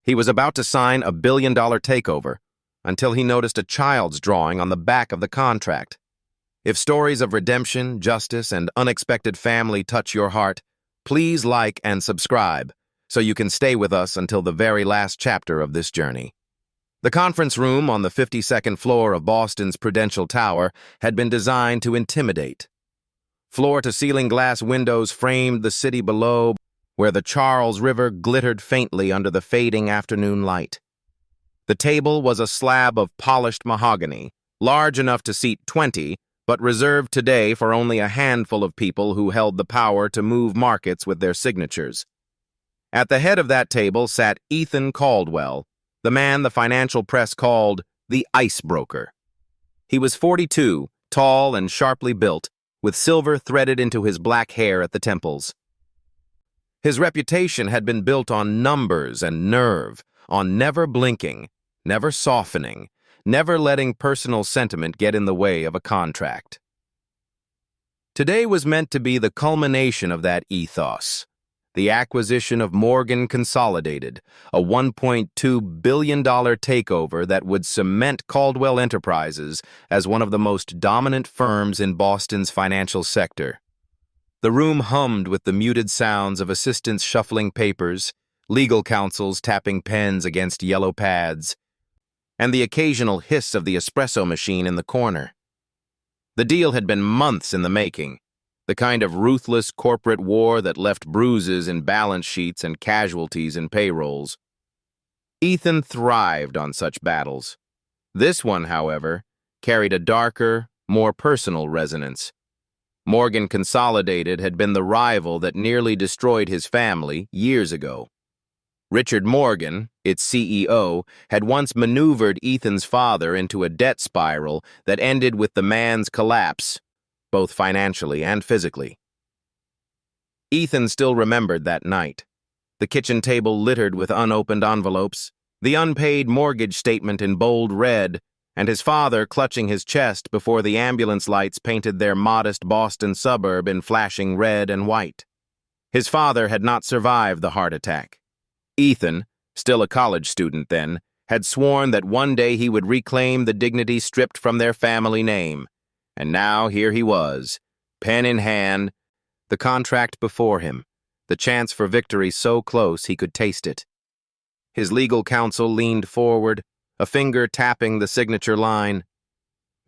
He was about to sign a billion-dollar takeover until he noticed a child's drawing on the back of the contract. If stories of redemption, justice, and unexpected family touch your heart, please like and subscribe so you can stay with us until the very last chapter of this journey. The conference room on the 52nd floor of Boston's Prudential Tower had been designed to intimidate. Floor-to-ceiling glass windows framed the city below, where the Charles River glittered faintly under the fading afternoon light. The table was a slab of polished mahogany, large enough to seat 20, but reserved today for only a handful of people who held the power to move markets with their signatures. At the head of that table sat Ethan Caldwell, the man the financial press called the Ice Broker. He was 42, tall and sharply built, with silver threaded into his black hair at the temples. His reputation had been built on numbers and nerve, on never blinking, never softening, never letting personal sentiment get in the way of a contract. Today was meant to be the culmination of that ethos. The acquisition of Morgan Consolidated, a $1.2 billion takeover that would cement Caldwell Enterprises as one of the most dominant firms in Boston's financial sector. The room hummed with the muted sounds of assistants shuffling papers, legal counsels tapping pens against yellow pads, and the occasional hiss of the espresso machine in the corner. The deal had been months in the making. The kind of ruthless corporate war that left bruises in balance sheets and casualties in payrolls. Ethan thrived on such battles. This one, however, carried a darker, more personal resonance. Morgan Consolidated had been the rival that nearly destroyed his family years ago. Richard Morgan, its CEO, had once maneuvered Ethan's father into a debt spiral that ended with the man's collapse, both financially and physically. Ethan still remembered that night. The kitchen table littered with unopened envelopes, the unpaid mortgage statement in bold red, and his father clutching his chest before the ambulance lights painted their modest Boston suburb in flashing red and white. His father had not survived the heart attack. Ethan, still a college student then, had sworn that one day he would reclaim the dignity stripped from their family name. And now here he was, pen in hand, the contract before him, the chance for victory so close he could taste it. His legal counsel leaned forward, a finger tapping the signature line.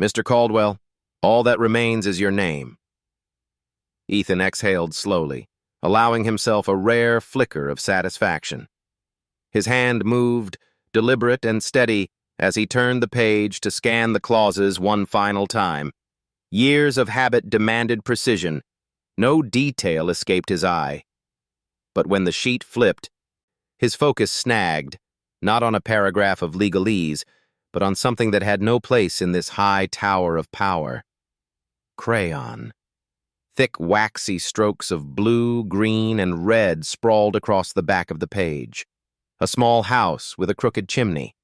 "Mr. Caldwell, all that remains is your name." Ethan exhaled slowly, allowing himself a rare flicker of satisfaction. His hand moved, deliberate and steady, as he turned the page to scan the clauses one final time. Years of habit demanded precision. No detail escaped his eye. But when the sheet flipped, his focus snagged, not on a paragraph of legalese, but on something that had no place in this high tower of power. Crayon. Thick, waxy strokes of blue, green, and red sprawled across the back of the page. A small house with a crooked chimney.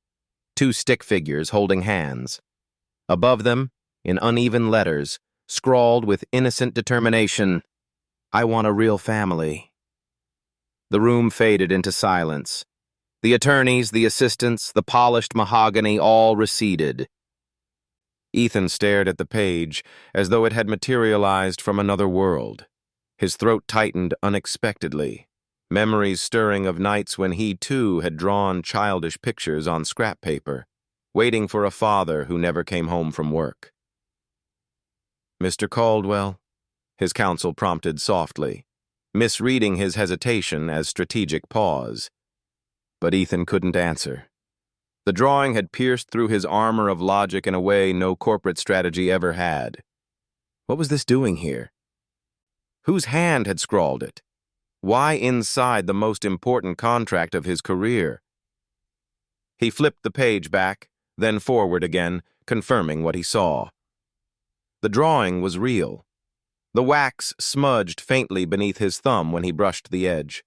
2 stick figures holding hands. Above them, in uneven letters, scrawled with innocent determination, "I want a real family." The room faded into silence. The attorneys, the assistants, the polished mahogany all receded. Ethan stared at the page as though it had materialized from another world. His throat tightened unexpectedly, memories stirring of nights when he too had drawn childish pictures on scrap paper, waiting for a father who never came home from work. "Mr. Caldwell," his counsel prompted softly, misreading his hesitation as strategic pause. But Ethan couldn't answer. The drawing had pierced through his armor of logic in a way no corporate strategy ever had. What was this doing here? Whose hand had scrawled it? Why inside the most important contract of his career? He flipped the page back, then forward again, confirming what he saw. The drawing was real. The wax smudged faintly beneath his thumb when he brushed the edge.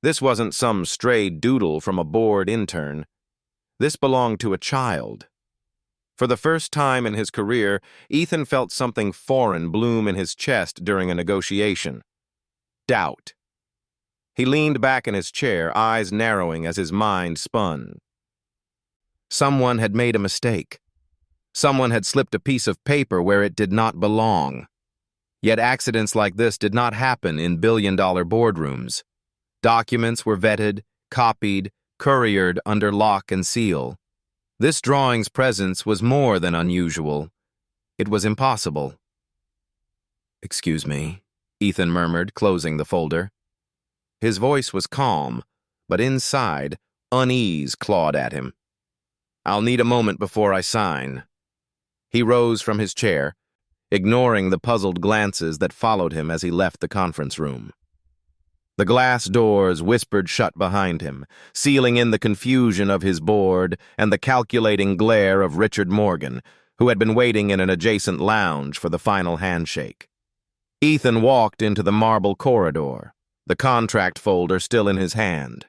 This wasn't some stray doodle from a bored intern. This belonged to a child. For the first time in his career, Ethan felt something foreign bloom in his chest during a negotiation. Doubt. He leaned back in his chair, eyes narrowing as his mind spun. Someone had made a mistake. Someone had slipped a piece of paper where it did not belong. Yet accidents like this did not happen in billion-dollar boardrooms. Documents were vetted, copied, couriered under lock and seal. This drawing's presence was more than unusual. It was impossible. "Excuse me," Ethan murmured, closing the folder. His voice was calm, but inside, unease clawed at him. "I'll need a moment before I sign." He rose from his chair, ignoring the puzzled glances that followed him as he left the conference room. The glass doors whispered shut behind him, sealing in the confusion of his board and the calculating glare of Richard Morgan, who had been waiting in an adjacent lounge for the final handshake. Ethan walked into the marble corridor, the contract folder still in his hand.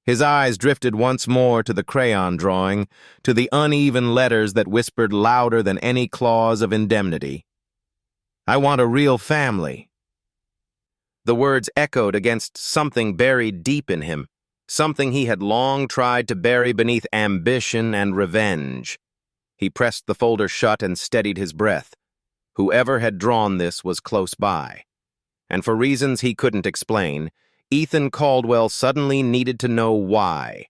His eyes drifted once more to the crayon drawing, to the uneven letters that whispered louder than any clause of indemnity. "I want a real family." The words echoed against something buried deep in him, something he had long tried to bury beneath ambition and revenge. He pressed the folder shut and steadied his breath. Whoever had drawn this was close by. And for reasons he couldn't explain, Ethan Caldwell suddenly needed to know why.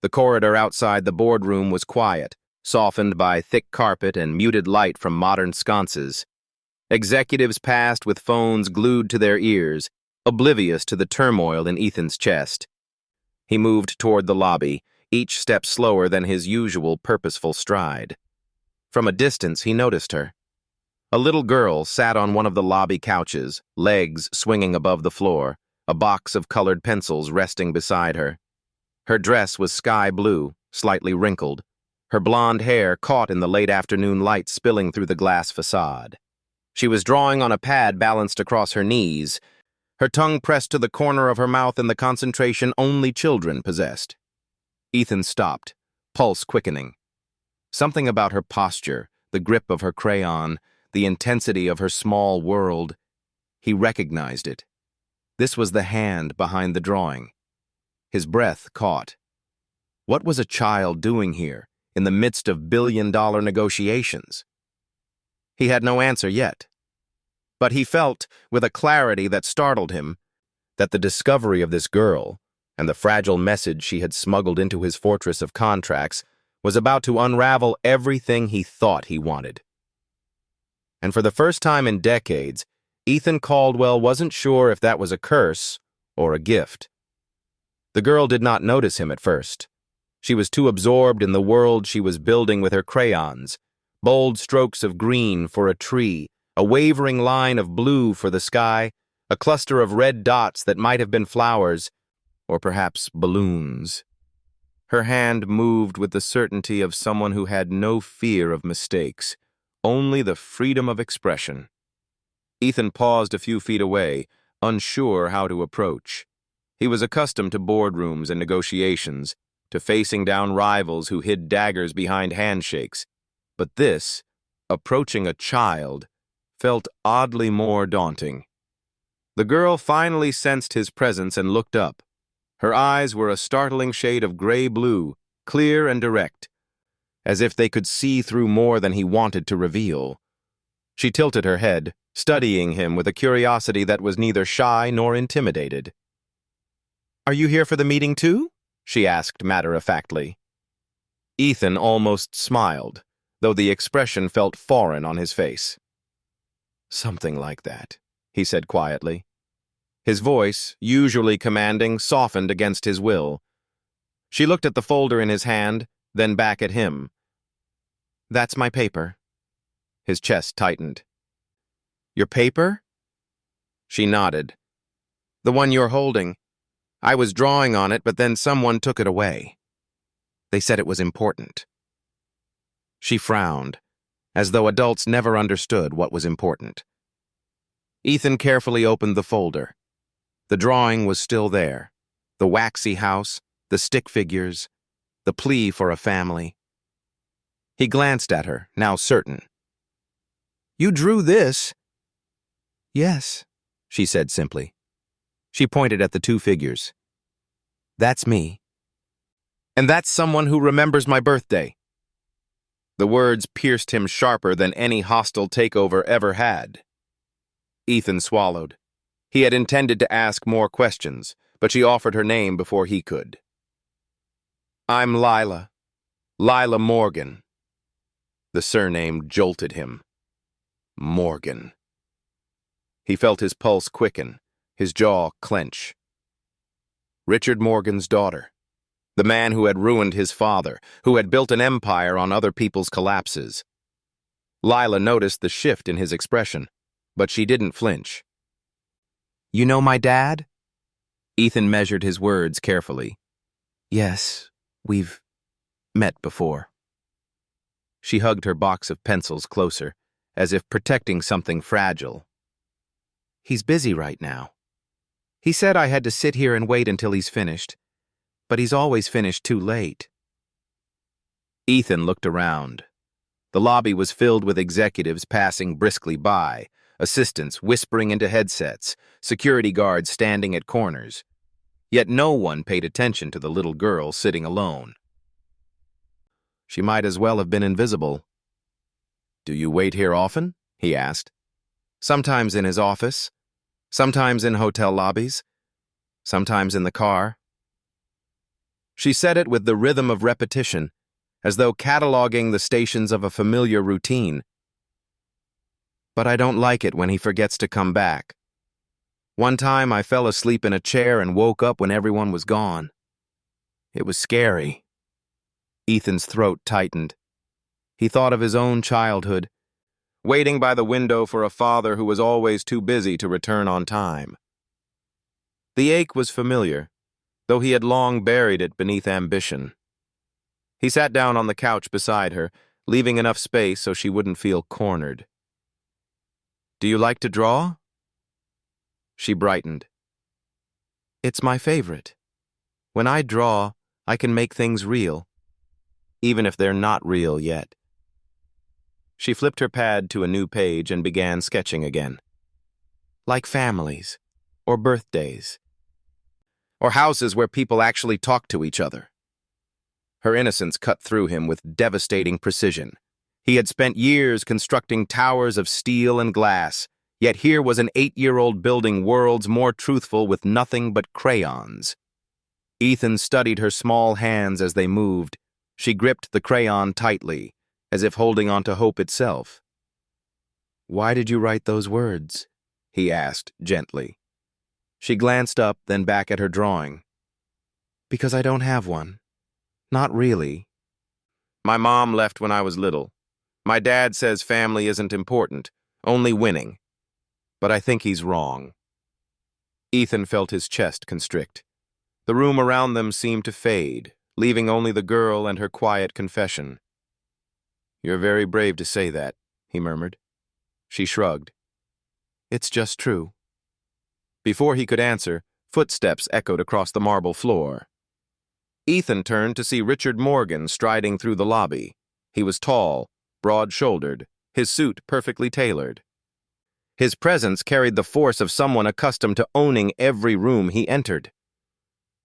The corridor outside the boardroom was quiet, softened by thick carpet and muted light from modern sconces. Executives passed with phones glued to their ears, oblivious to the turmoil in Ethan's chest. He moved toward the lobby, each step slower than his usual purposeful stride. From a distance, he noticed her. A little girl sat on one of the lobby couches, legs swinging above the floor, a box of colored pencils resting beside her. Her dress was sky blue, slightly wrinkled, her blonde hair caught in the late afternoon light spilling through the glass facade. She was drawing on a pad balanced across her knees, her tongue pressed to the corner of her mouth in the concentration only children possessed. Ethan stopped, pulse quickening. Something about her posture, the grip of her crayon, the intensity of her small world. He recognized it. This was the hand behind the drawing. His breath caught. What was a child doing here, in the midst of billion-dollar negotiations? He had no answer yet. But he felt, with a clarity that startled him, that the discovery of this girl, and the fragile message she had smuggled into his fortress of contracts, was about to unravel everything he thought he wanted. And for the first time in decades, Ethan Caldwell wasn't sure if that was a curse or a gift. The girl did not notice him at first. She was too absorbed in the world she was building with her crayons, bold strokes of green for a tree, a wavering line of blue for the sky, a cluster of red dots that might have been flowers, or perhaps balloons. Her hand moved with the certainty of someone who had no fear of mistakes, only the freedom of expression. Ethan paused a few feet away, unsure how to approach. He was accustomed to boardrooms and negotiations, to facing down rivals who hid daggers behind handshakes. But this, approaching a child, felt oddly more daunting. The girl finally sensed his presence and looked up. Her eyes were a startling shade of gray-blue, clear and direct, as if they could see through more than he wanted to reveal. She tilted her head, studying him with a curiosity that was neither shy nor intimidated. "Are you here for the meeting too?" she asked matter-of-factly. Ethan almost smiled, though the expression felt foreign on his face. "Something like that," he said quietly. His voice, usually commanding, softened against his will. She looked at the folder in his hand, then back at him. "That's my paper." His chest tightened. "Your paper?" She nodded. "The one you're holding. I was drawing on it, but then someone took it away. They said it was important." She frowned, as though adults never understood what was important. Ethan carefully opened the folder. The drawing was still there. The waxy house, the stick figures, the plea for a family. He glanced at her, now certain. "You drew this?" "Yes," she said simply. She pointed at the two figures. That's me. And that's someone who remembers my birthday. The words pierced him sharper than any hostile takeover ever had. Ethan swallowed. He had intended to ask more questions, but she offered her name before he could. I'm Lila. Lila Morgan. The surname jolted him. Morgan. He felt his pulse quicken, his jaw clench. Richard Morgan's daughter. The man who had ruined his father, who had built an empire on other people's collapses. Lila noticed the shift in his expression, but she didn't flinch. You know my dad? Ethan measured his words carefully. Yes, we've met before. She hugged her box of pencils closer, as if protecting something fragile. He's busy right now. He said I had to sit here and wait until he's finished, but he's always finished too late. Ethan looked around. The lobby was filled with executives passing briskly by, assistants whispering into headsets, security guards standing at corners. Yet no one paid attention to the little girl sitting alone. She might as well have been invisible. Do you wait here often? He asked. Sometimes in his office, sometimes in hotel lobbies, sometimes in the car. She said it with the rhythm of repetition, as though cataloging the stations of a familiar routine. But I don't like it when he forgets to come back. One time I fell asleep in a chair and woke up when everyone was gone. It was scary. Ethan's throat tightened. He thought of his own childhood, waiting by the window for a father who was always too busy to return on time. The ache was familiar, though he had long buried it beneath ambition. He sat down on the couch beside her, leaving enough space so she wouldn't feel cornered. Do you like to draw? She brightened. It's my favorite. When I draw, I can make things real, even if they're not real yet. She flipped her pad to a new page and began sketching again. Like families, or birthdays, or houses where people actually talk to each other. Her innocence cut through him with devastating precision. He had spent years constructing towers of steel and glass, yet here was an 8-year-old building worlds more truthful with nothing but crayons. Ethan studied her small hands as they moved. She gripped the crayon tightly, as if holding on to hope itself. Why did you write those words? He asked gently. She glanced up, then back at her drawing. Because I don't have one. Not really. My mom left when I was little. My dad says family isn't important, only winning. But I think he's wrong. Ethan felt his chest constrict. The room around them seemed to fade, leaving only the girl and her quiet confession. You're very brave to say that, he murmured. She shrugged. It's just true. Before he could answer, footsteps echoed across the marble floor. Ethan turned to see Richard Morgan striding through the lobby. He was tall, broad-shouldered, his suit perfectly tailored. His presence carried the force of someone accustomed to owning every room he entered.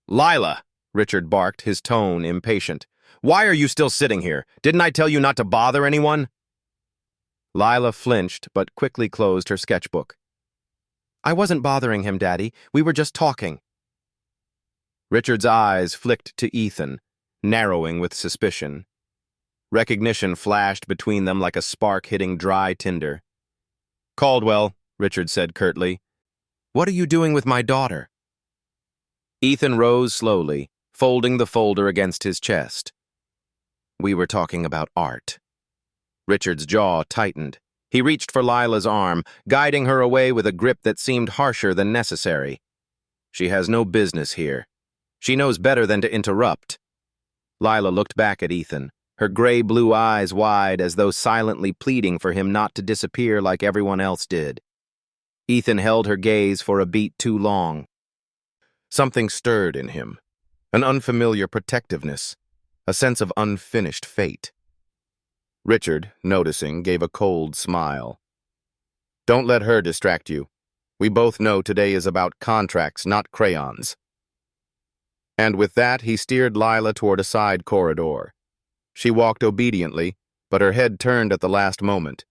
Lila, Richard barked, his tone impatient. Why are you still sitting here? Didn't I tell you not to bother anyone? Lila flinched, but quickly closed her sketchbook. I wasn't bothering him, Daddy. We were just talking. Richard's eyes flicked to Ethan, narrowing with suspicion. Recognition flashed between them like a spark hitting dry tinder. Caldwell, Richard said curtly. What are you doing with my daughter? Ethan rose slowly, folding the folder against his chest. We were talking about art. Richard's jaw tightened. He reached for Lila's arm, guiding her away with a grip that seemed harsher than necessary. She has no business here. She knows better than to interrupt. Lila looked back at Ethan, her gray-blue eyes wide as though silently pleading for him not to disappear like everyone else did. Ethan held her gaze for a beat too long. Something stirred in him, an unfamiliar protectiveness, a sense of unfinished fate. Richard, noticing, gave a cold smile. Don't let her distract you. We both know today is about contracts, not crayons." And with that, he steered Lila toward a side corridor. She walked obediently, but her head turned at the last moment.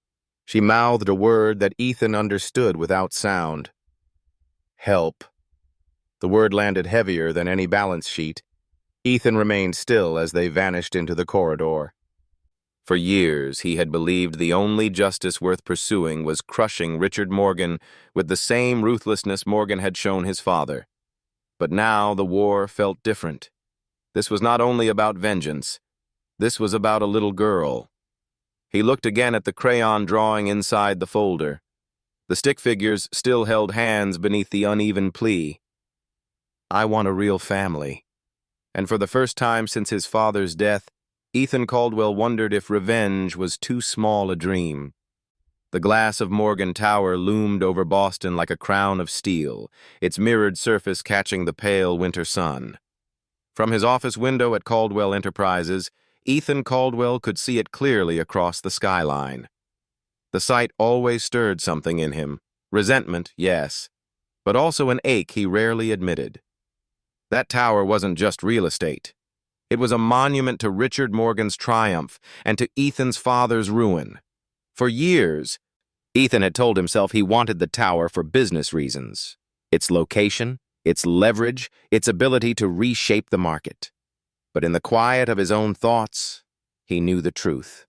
She mouthed a word that Ethan understood without sound. "Help." The word landed heavier than any balance sheet. Ethan remained still as they vanished into the corridor. For years, he had believed the only justice worth pursuing was crushing Richard Morgan with the same ruthlessness Morgan had shown his father. But now the war felt different. This was not only about vengeance. This was about a little girl. He looked again at the crayon drawing inside the folder. The stick figures still held hands beneath the uneven plea. "I want a real family." And for the first time since his father's death, Ethan Caldwell wondered if revenge was too small a dream. The glass of Morgan Tower loomed over Boston like a crown of steel, its mirrored surface catching the pale winter sun. From his office window at Caldwell Enterprises, Ethan Caldwell could see it clearly across the skyline. The sight always stirred something in him. Resentment, yes, but also an ache he rarely admitted. That tower wasn't just real estate. It was a monument to Richard Morgan's triumph and to Ethan's father's ruin. For years, Ethan had told himself he wanted the tower for business reasons. Its location, its leverage, its ability to reshape the market. But in the quiet of his own thoughts, he knew the truth.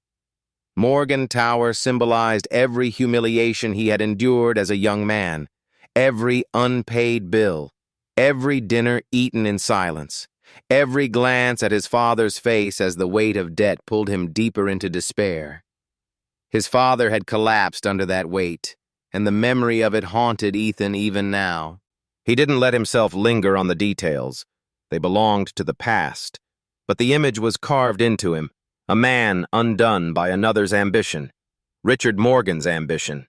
Morgan Tower symbolized every humiliation he had endured as a young man, every unpaid bill, every dinner eaten in silence, every glance at his father's face as the weight of debt pulled him deeper into despair. His father had collapsed under that weight, and the memory of it haunted Ethan even now. He didn't let himself linger on the details. They belonged to the past. But the image was carved into him, a man undone by another's ambition, Richard Morgan's ambition.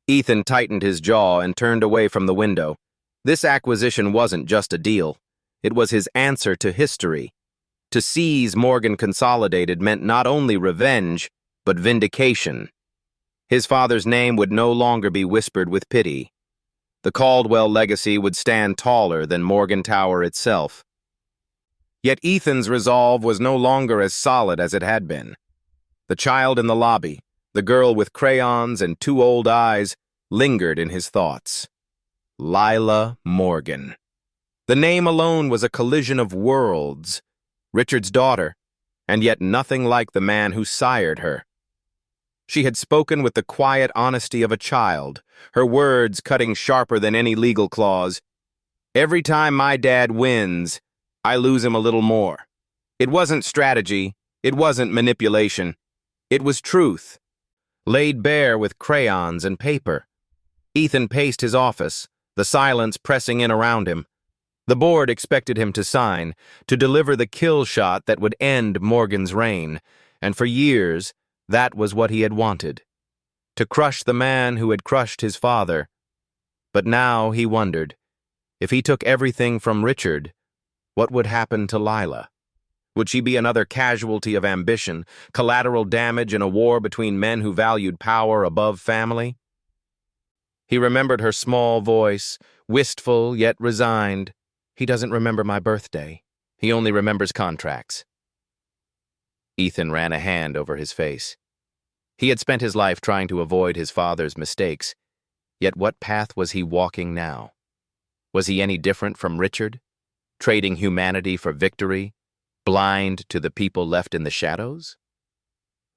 Ethan tightened his jaw and turned away from the window. This acquisition wasn't just a deal. It was his answer to history. To seize Morgan Consolidated meant not only revenge, but vindication. His father's name would no longer be whispered with pity. The Caldwell legacy would stand taller than Morgan Tower itself. Yet Ethan's resolve was no longer as solid as it had been. The child in the lobby, the girl with crayons and two old eyes, lingered in his thoughts. Lila Morgan. The name alone was a collision of worlds. Richard's daughter, and yet nothing like the man who sired her. She had spoken with the quiet honesty of a child, her words cutting sharper than any legal clause. "Every time my dad wins, I lose him a little more." It wasn't strategy, it wasn't manipulation. It was truth, laid bare with crayons and paper. Ethan paced his office, the silence pressing in around him. The board expected him to sign, to deliver the kill shot that would end Morgan's reign, and for years, that was what he had wanted. To crush the man who had crushed his father. But now he wondered, if he took everything from Richard, what would happen to Lila? Would she be another casualty of ambition, collateral damage in a war between men who valued power above family? He remembered her small voice, wistful yet resigned. "He doesn't remember my birthday. He only remembers contracts." Ethan ran a hand over his face. He had spent his life trying to avoid his father's mistakes, yet what path was he walking now? Was he any different from Richard, trading humanity for victory, blind to the people left in the shadows?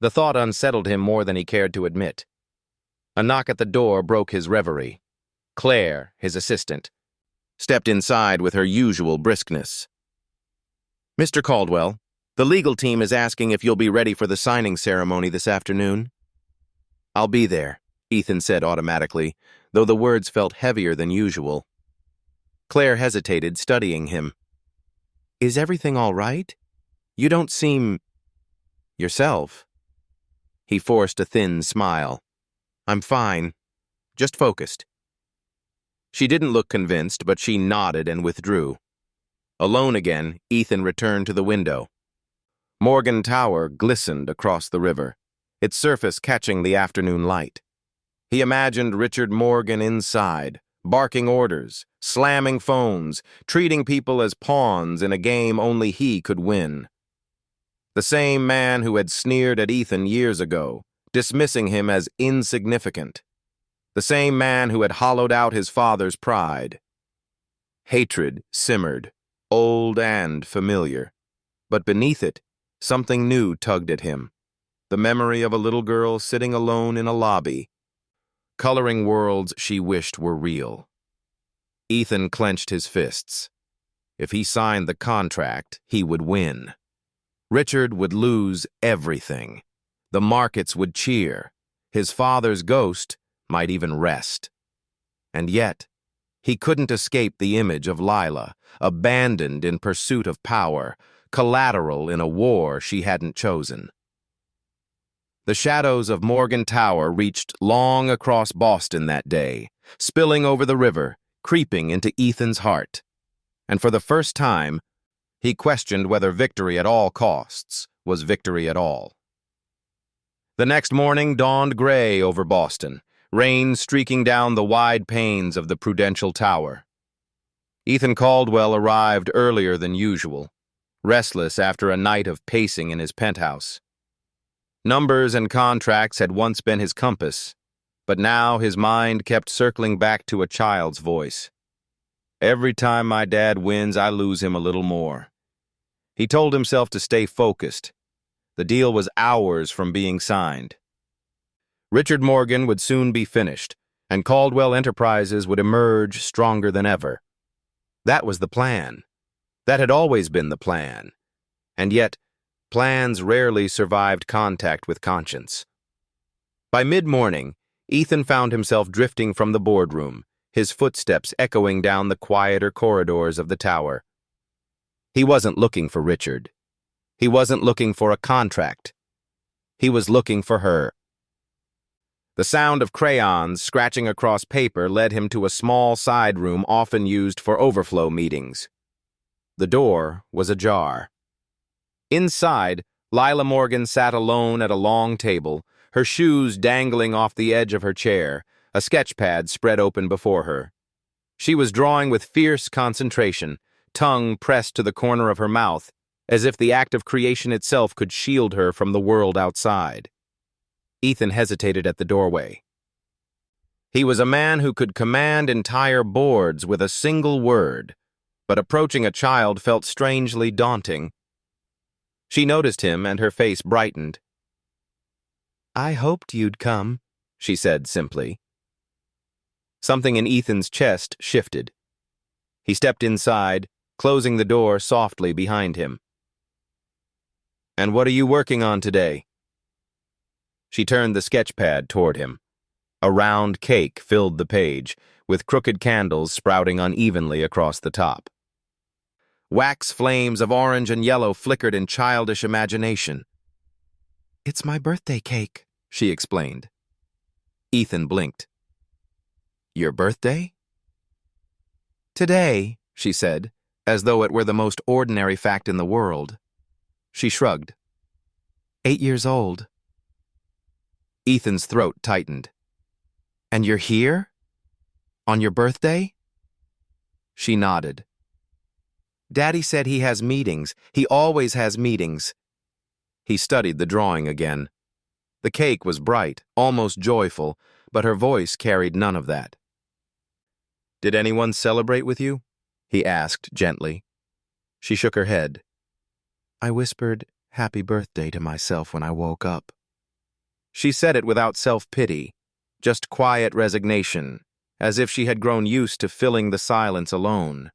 The thought unsettled him more than he cared to admit. A knock at the door broke his reverie. Claire, his assistant, stepped inside with her usual briskness. "Mr. Caldwell, the legal team is asking if you'll be ready for the signing ceremony this afternoon." "I'll be there," Ethan said automatically, though the words felt heavier than usual. Claire hesitated, studying him. "Is everything all right? You don't seem yourself." He forced a thin smile. "I'm fine. Just focused." She didn't look convinced, but she nodded and withdrew. Alone again, Ethan returned to the window. Morgan Tower glistened across the river, its surface catching the afternoon light. He imagined Richard Morgan inside, barking orders, slamming phones, treating people as pawns in a game only he could win. The same man who had sneered at Ethan years ago, dismissing him as insignificant. The same man who had hollowed out his father's pride. Hatred simmered, old and familiar. But beneath it, something new tugged at him. The memory of a little girl sitting alone in a lobby, coloring worlds she wished were real. Ethan clenched his fists. If he signed the contract, he would win. Richard would lose everything. The markets would cheer. His father's ghost might even rest. And yet, he couldn't escape the image of Lila, abandoned in pursuit of power, collateral in a war she hadn't chosen. The shadows of Morgan Tower reached long across Boston that day, spilling over the river, creeping into Ethan's heart. And for the first time, he questioned whether victory at all costs was victory at all. The next morning dawned gray over Boston, rain streaking down the wide panes of the Prudential Tower. Ethan Caldwell arrived earlier than usual, restless after a night of pacing in his penthouse. Numbers and contracts had once been his compass, but now his mind kept circling back to a child's voice. Every time my dad wins, I lose him a little more. He told himself to stay focused. The deal was hours from being signed. Richard Morgan would soon be finished, and Caldwell Enterprises would emerge stronger than ever. That was the plan. That had always been the plan. And yet, plans rarely survived contact with conscience. By mid-morning, Ethan found himself drifting from the boardroom, his footsteps echoing down the quieter corridors of the tower. He wasn't looking for Richard. He wasn't looking for a contract. He was looking for her. The sound of crayons scratching across paper led him to a small side room often used for overflow meetings. The door was ajar. Inside, Lila Morgan sat alone at a long table, her shoes dangling off the edge of her chair, a sketchpad spread open before her. She was drawing with fierce concentration, tongue pressed to the corner of her mouth, as if the act of creation itself could shield her from the world outside. Ethan hesitated at the doorway. He was a man who could command entire boards with a single word, but approaching a child felt strangely daunting. She noticed him, and her face brightened. "I hoped you'd come," she said simply. Something in Ethan's chest shifted. He stepped inside, closing the door softly behind him. "And what are you working on today?" She turned the sketchpad toward him. A round cake filled the page, with crooked candles sprouting unevenly across the top. Wax flames of orange and yellow flickered in childish imagination. "It's my birthday cake," she explained. Ethan blinked. "Your birthday?" "Today," she said, as though it were the most ordinary fact in the world. She shrugged. 8 years old. Ethan's throat tightened. "And you're here? On your birthday?" She nodded. "Daddy said he has meetings. He always has meetings." He studied the drawing again. The cake was bright, almost joyful, but her voice carried none of that. "Did anyone celebrate with you?" he asked gently. She shook her head. "I whispered happy birthday to myself when I woke up." She said it without self-pity, just quiet resignation, as if she had grown used to filling the silence alone.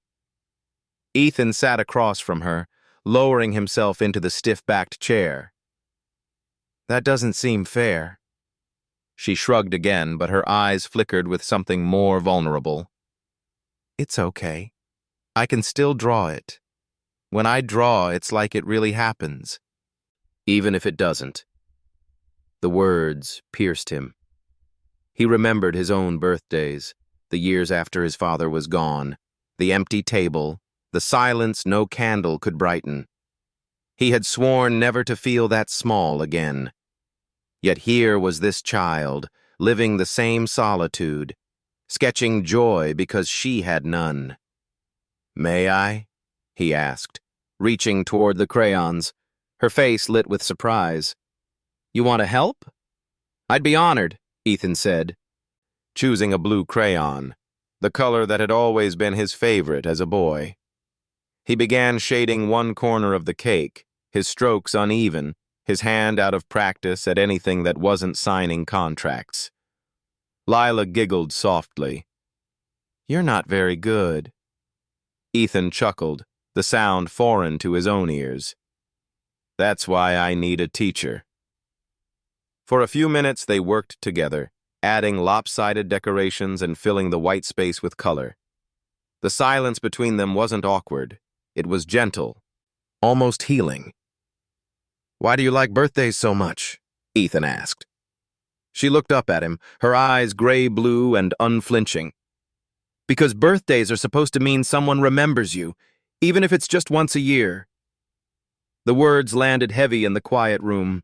Ethan sat across from her, lowering himself into the stiff-backed chair. "That doesn't seem fair." She shrugged again, but her eyes flickered with something more vulnerable. "It's okay. I can still draw it. When I draw, it's like it really happens. Even if it doesn't." The words pierced him. He remembered his own birthdays, the years after his father was gone, the empty table, the silence no candle could brighten. He had sworn never to feel that small again. Yet here was this child, living the same solitude, sketching joy because she had none. "May I?" he asked, reaching toward the crayons, her face lit with surprise. "You want to help?" "I'd be honored," Ethan said, choosing a blue crayon, the color that had always been his favorite as a boy. He began shading one corner of the cake, his strokes uneven, his hand out of practice at anything that wasn't signing contracts. Lila giggled softly. "You're not very good." Ethan chuckled, the sound foreign to his own ears. "That's why I need a teacher." For a few minutes they worked together, adding lopsided decorations and filling the white space with color. The silence between them wasn't awkward. It was gentle, almost healing. "Why do you like birthdays so much?" Ethan asked. She looked up at him, her eyes gray-blue and unflinching. "Because birthdays are supposed to mean someone remembers you, even if it's just once a year." The words landed heavy in the quiet room.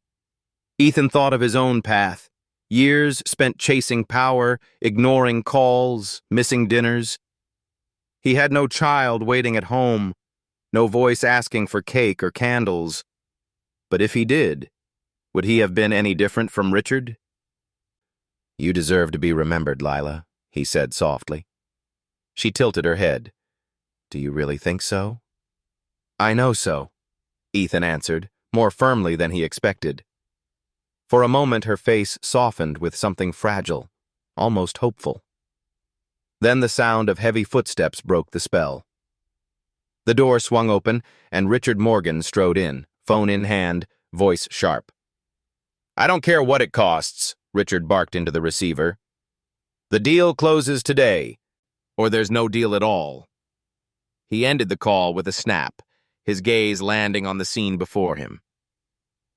Ethan thought of his own path, years spent chasing power, ignoring calls, missing dinners. He had no child waiting at home, no voice asking for cake or candles. But if he did, would he have been any different from Richard? "You deserve to be remembered, Lila," he said softly. She tilted her head. "Do you really think so?" "I know so," Ethan answered, more firmly than he expected. For a moment her face softened with something fragile, almost hopeful. Then the sound of heavy footsteps broke the spell. The door swung open, and Richard Morgan strode in, phone in hand, voice sharp. "I don't care what it costs," Richard barked into the receiver. "The deal closes today, or there's no deal at all." He ended the call with a snap, his gaze landing on the scene before him.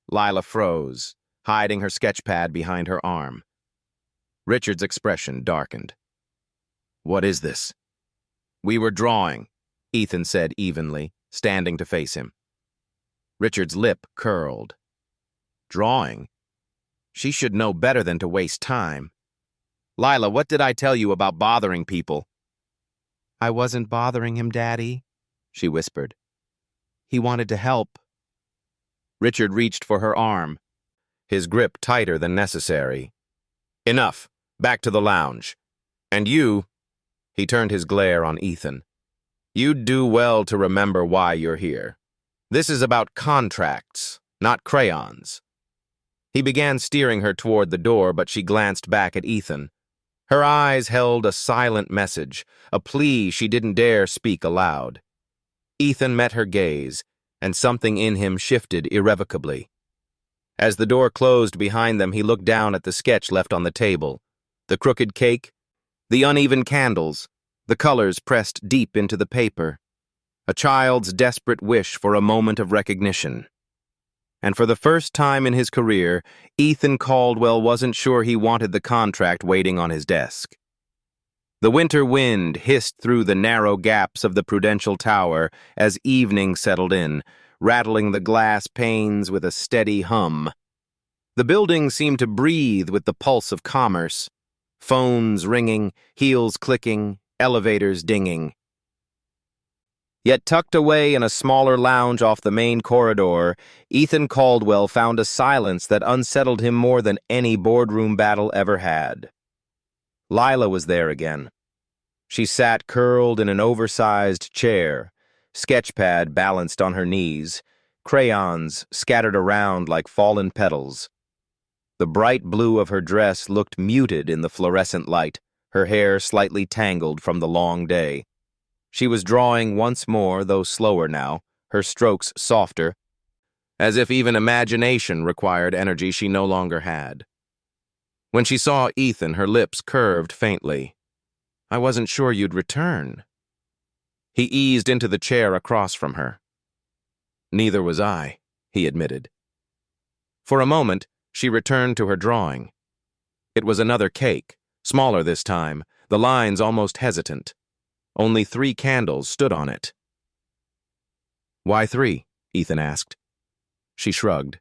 Lila froze, hiding her sketchpad behind her arm. Richard's expression darkened. "What is this?" "We were drawing," Ethan said evenly, standing to face him. Richard's lip curled. "Drawing? She should know better than to waste time." "Lila, what did I tell you about bothering people?" "I wasn't bothering him, Daddy," she whispered. "He wanted to help." Richard reached for her arm, his grip tighter than necessary. "Enough. Back to the lounge. And you," he turned his glare on Ethan, "you'd do well to remember why you're here. This is about contracts, not crayons." He began steering her toward the door, but she glanced back at Ethan. Her eyes held a silent message, a plea she didn't dare speak aloud. Ethan met her gaze, and something in him shifted irrevocably. As the door closed behind them, he looked down at the sketch left on the table, the crooked cake, the uneven candles, the colors pressed deep into the paper. A child's desperate wish for a moment of recognition. And for the first time in his career, Ethan Caldwell wasn't sure he wanted the contract waiting on his desk. The winter wind hissed through the narrow gaps of the Prudential Tower as evening settled in, rattling the glass panes with a steady hum. The building seemed to breathe with the pulse of commerce, phones ringing, heels clicking, elevators dinging. Yet tucked away in a smaller lounge off the main corridor, Ethan Caldwell found a silence that unsettled him more than any boardroom battle ever had. Lila was there again. She sat curled in an oversized chair, sketchpad balanced on her knees, crayons scattered around like fallen petals. The bright blue of her dress looked muted in the fluorescent light, her hair slightly tangled from the long day. She was drawing once more, though slower now, her strokes softer, as if even imagination required energy she no longer had. When she saw Ethan, her lips curved faintly. "I wasn't sure you'd return." He eased into the chair across from her. "Neither was I," he admitted. For a moment, she returned to her drawing. It was another cake, smaller this time, the lines almost hesitant. Only 3 candles stood on it. "Why 3?" Ethan asked. She shrugged.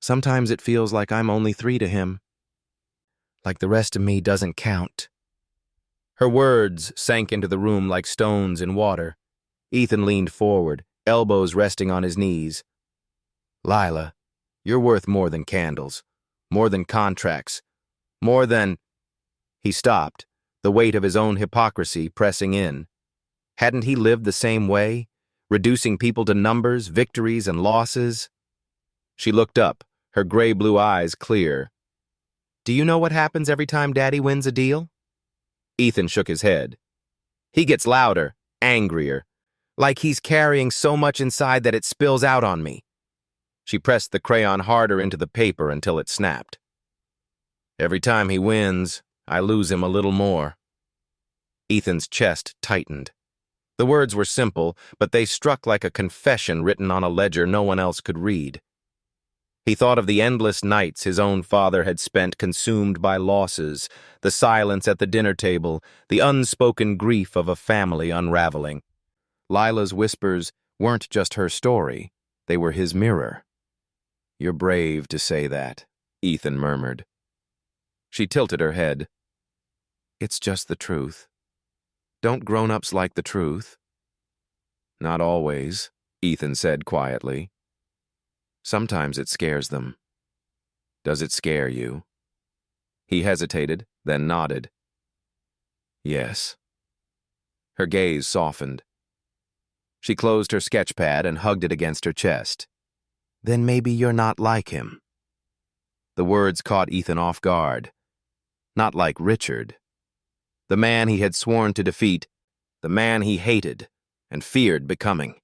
"Sometimes it feels like I'm only 3 to him." Like the rest of me doesn't count. Her words sank into the room like stones in water. Ethan leaned forward, elbows resting on his knees. Lila, you're worth more than candles, more than contracts, more than... He stopped, the weight of his own hypocrisy pressing in. Hadn't he lived the same way, reducing people to numbers, victories, and losses? She looked up, her gray-blue eyes clear. Do you know what happens every time Daddy wins a deal? Ethan shook his head. He gets louder, angrier, like he's carrying so much inside that it spills out on me. She pressed the crayon harder into the paper until it snapped. Every time he wins, I lose him a little more. Ethan's chest tightened. The words were simple, but they struck like a confession written on a ledger no one else could read. He thought of the endless nights his own father had spent consumed by losses, the silence at the dinner table, the unspoken grief of a family unraveling. Lila's whispers weren't just her story, they were his mirror. You're brave to say that, Ethan murmured. She tilted her head. It's just the truth. Don't grown-ups like the truth? Not always, Ethan said quietly. Sometimes it scares them. Does it scare you? He hesitated, then nodded. Yes. Her gaze softened. She closed her sketchpad and hugged it against her chest. Then maybe you're not like him. The words caught Ethan off guard. Not like Richard. The man he had sworn to defeat, the man he hated and feared becoming.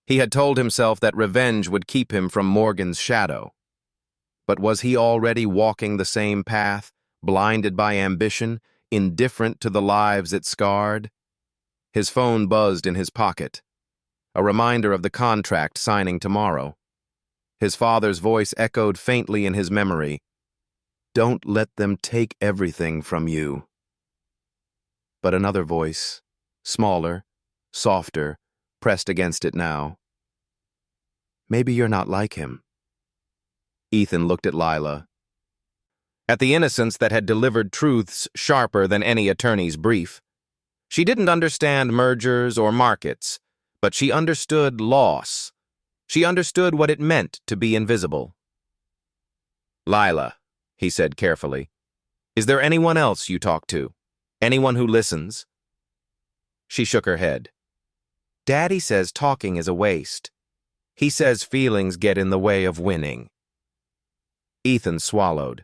He had told himself that revenge would keep him from Morgan's shadow. But was he already walking the same path, blinded by ambition, indifferent to the lives it scarred? His phone buzzed in his pocket, a reminder of the contract signing tomorrow. His father's voice echoed faintly in his memory. Don't let them take everything from you. But another voice, smaller, softer, pressed against it now. Maybe you're not like him. Ethan looked at Lila. At the innocence that had delivered truths sharper than any attorney's brief. She didn't understand mergers or markets, but she understood loss. She understood what it meant to be invisible. Lila, he said carefully, is there anyone else you talk to? Anyone who listens? She shook her head. Daddy says talking is a waste. He says feelings get in the way of winning. Ethan swallowed.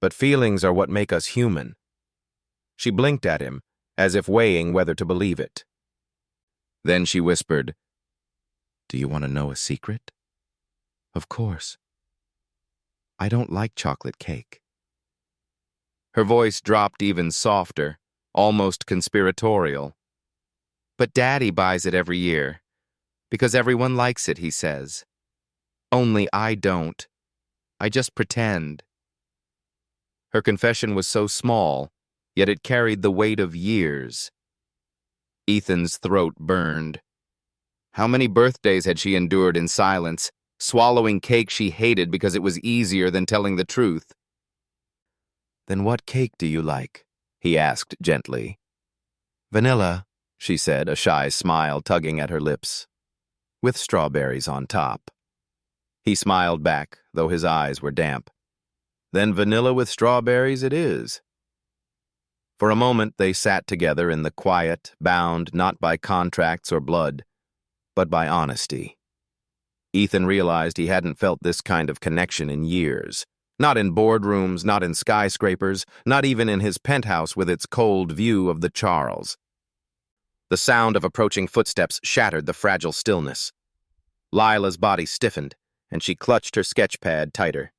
But feelings are what make us human. She blinked at him, as if weighing whether to believe it. Then she whispered, Do you want to know a secret? Of course. I don't like chocolate cake. Her voice dropped even softer, almost conspiratorial. But Daddy buys it every year, because everyone likes it, he says. Only I don't. I just pretend. Her confession was so small, yet it carried the weight of years. Ethan's throat burned. How many birthdays had she endured in silence, swallowing cake she hated because it was easier than telling the truth? Then what cake do you like? He asked gently. Vanilla, she said, a shy smile tugging at her lips, with strawberries on top. He smiled back, though his eyes were damp. Then vanilla with strawberries it is. For a moment they sat together in the quiet, bound not by contracts or blood, but by honesty. Ethan realized he hadn't felt this kind of connection in years. Not in boardrooms, not in skyscrapers, not even in his penthouse with its cold view of the Charles. The sound of approaching footsteps shattered the fragile stillness. Lila's body stiffened, and she clutched her sketchpad tighter.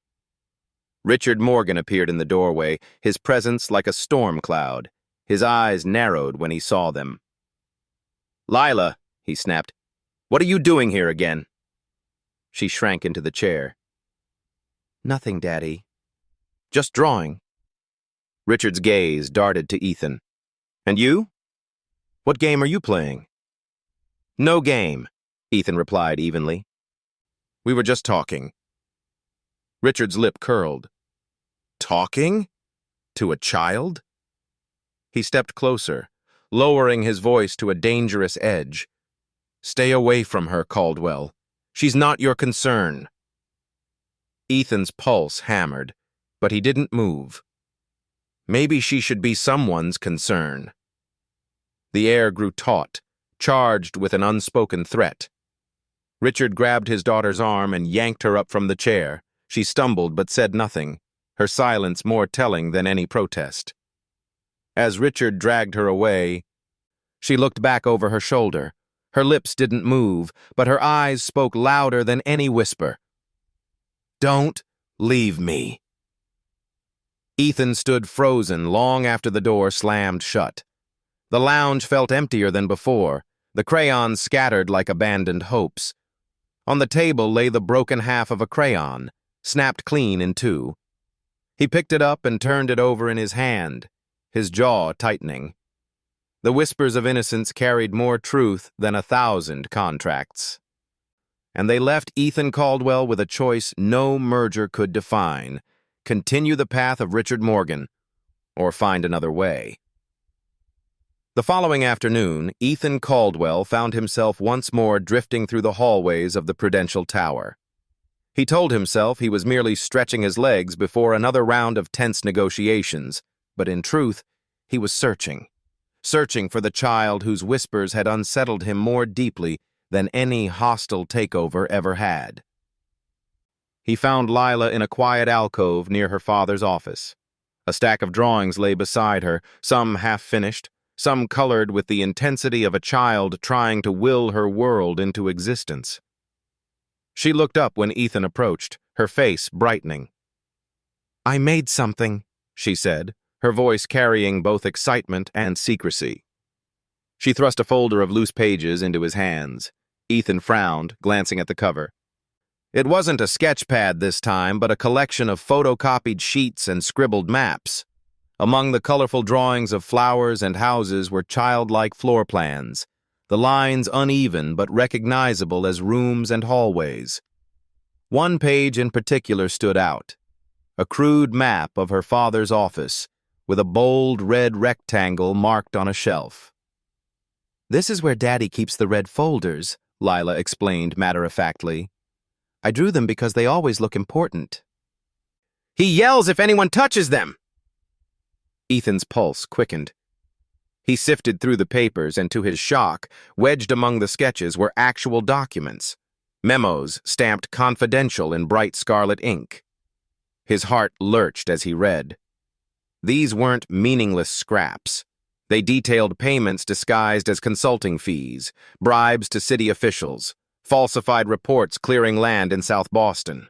Richard Morgan appeared in the doorway, his presence like a storm cloud. His eyes narrowed when he saw them. Lila, he snapped, what are you doing here again? She shrank into the chair. Nothing, Daddy. Just drawing. Richard's gaze darted to Ethan. And you? What game are you playing? No game, Ethan replied evenly. We were just talking. Richard's lip curled. Talking? To a child? He stepped closer, lowering his voice to a dangerous edge. Stay away from her, Caldwell. She's not your concern. Ethan's pulse hammered, but he didn't move. Maybe she should be someone's concern. The air grew taut, charged with an unspoken threat. Richard grabbed his daughter's arm and yanked her up from the chair. She stumbled but said nothing, her silence more telling than any protest. As Richard dragged her away, she looked back over her shoulder. Her lips didn't move, but her eyes spoke louder than any whisper. Don't leave me. Ethan stood frozen long after the door slammed shut. The lounge felt emptier than before, the crayons scattered like abandoned hopes. On the table lay the broken half of a crayon, snapped clean in two. He picked it up and turned it over in his hand, his jaw tightening. The whispers of innocence carried more truth than 1,000 contracts. And they left Ethan Caldwell with a choice no merger could define: continue the path of Richard Morgan, or find another way. The following afternoon, Ethan Caldwell found himself once more drifting through the hallways of the Prudential Tower. He told himself he was merely stretching his legs before another round of tense negotiations, but in truth, he was searching for the child whose whispers had unsettled him more deeply than any hostile takeover ever had. He found Lila in a quiet alcove near her father's office. A stack of drawings lay beside her, some half-finished, some colored with the intensity of a child trying to will her world into existence. She looked up when Ethan approached, her face brightening. "I made something," she said, her voice carrying both excitement and secrecy. She thrust a folder of loose pages into his hands. Ethan frowned, glancing at the cover. It wasn't a sketch pad this time, but a collection of photocopied sheets and scribbled maps. Among the colorful drawings of flowers and houses were childlike floor plans, the lines uneven but recognizable as rooms and hallways. One page in particular stood out, a crude map of her father's office, with a bold red rectangle marked on a shelf. "This is where Daddy keeps the red folders," Lila explained matter-of-factly. "I drew them because they always look important." "He yells if anyone touches them!" Ethan's pulse quickened. He sifted through the papers, and to his shock, wedged among the sketches were actual documents, memos stamped confidential in bright scarlet ink. His heart lurched as he read. These weren't meaningless scraps. They detailed payments disguised as consulting fees, bribes to city officials, falsified reports clearing land in South Boston.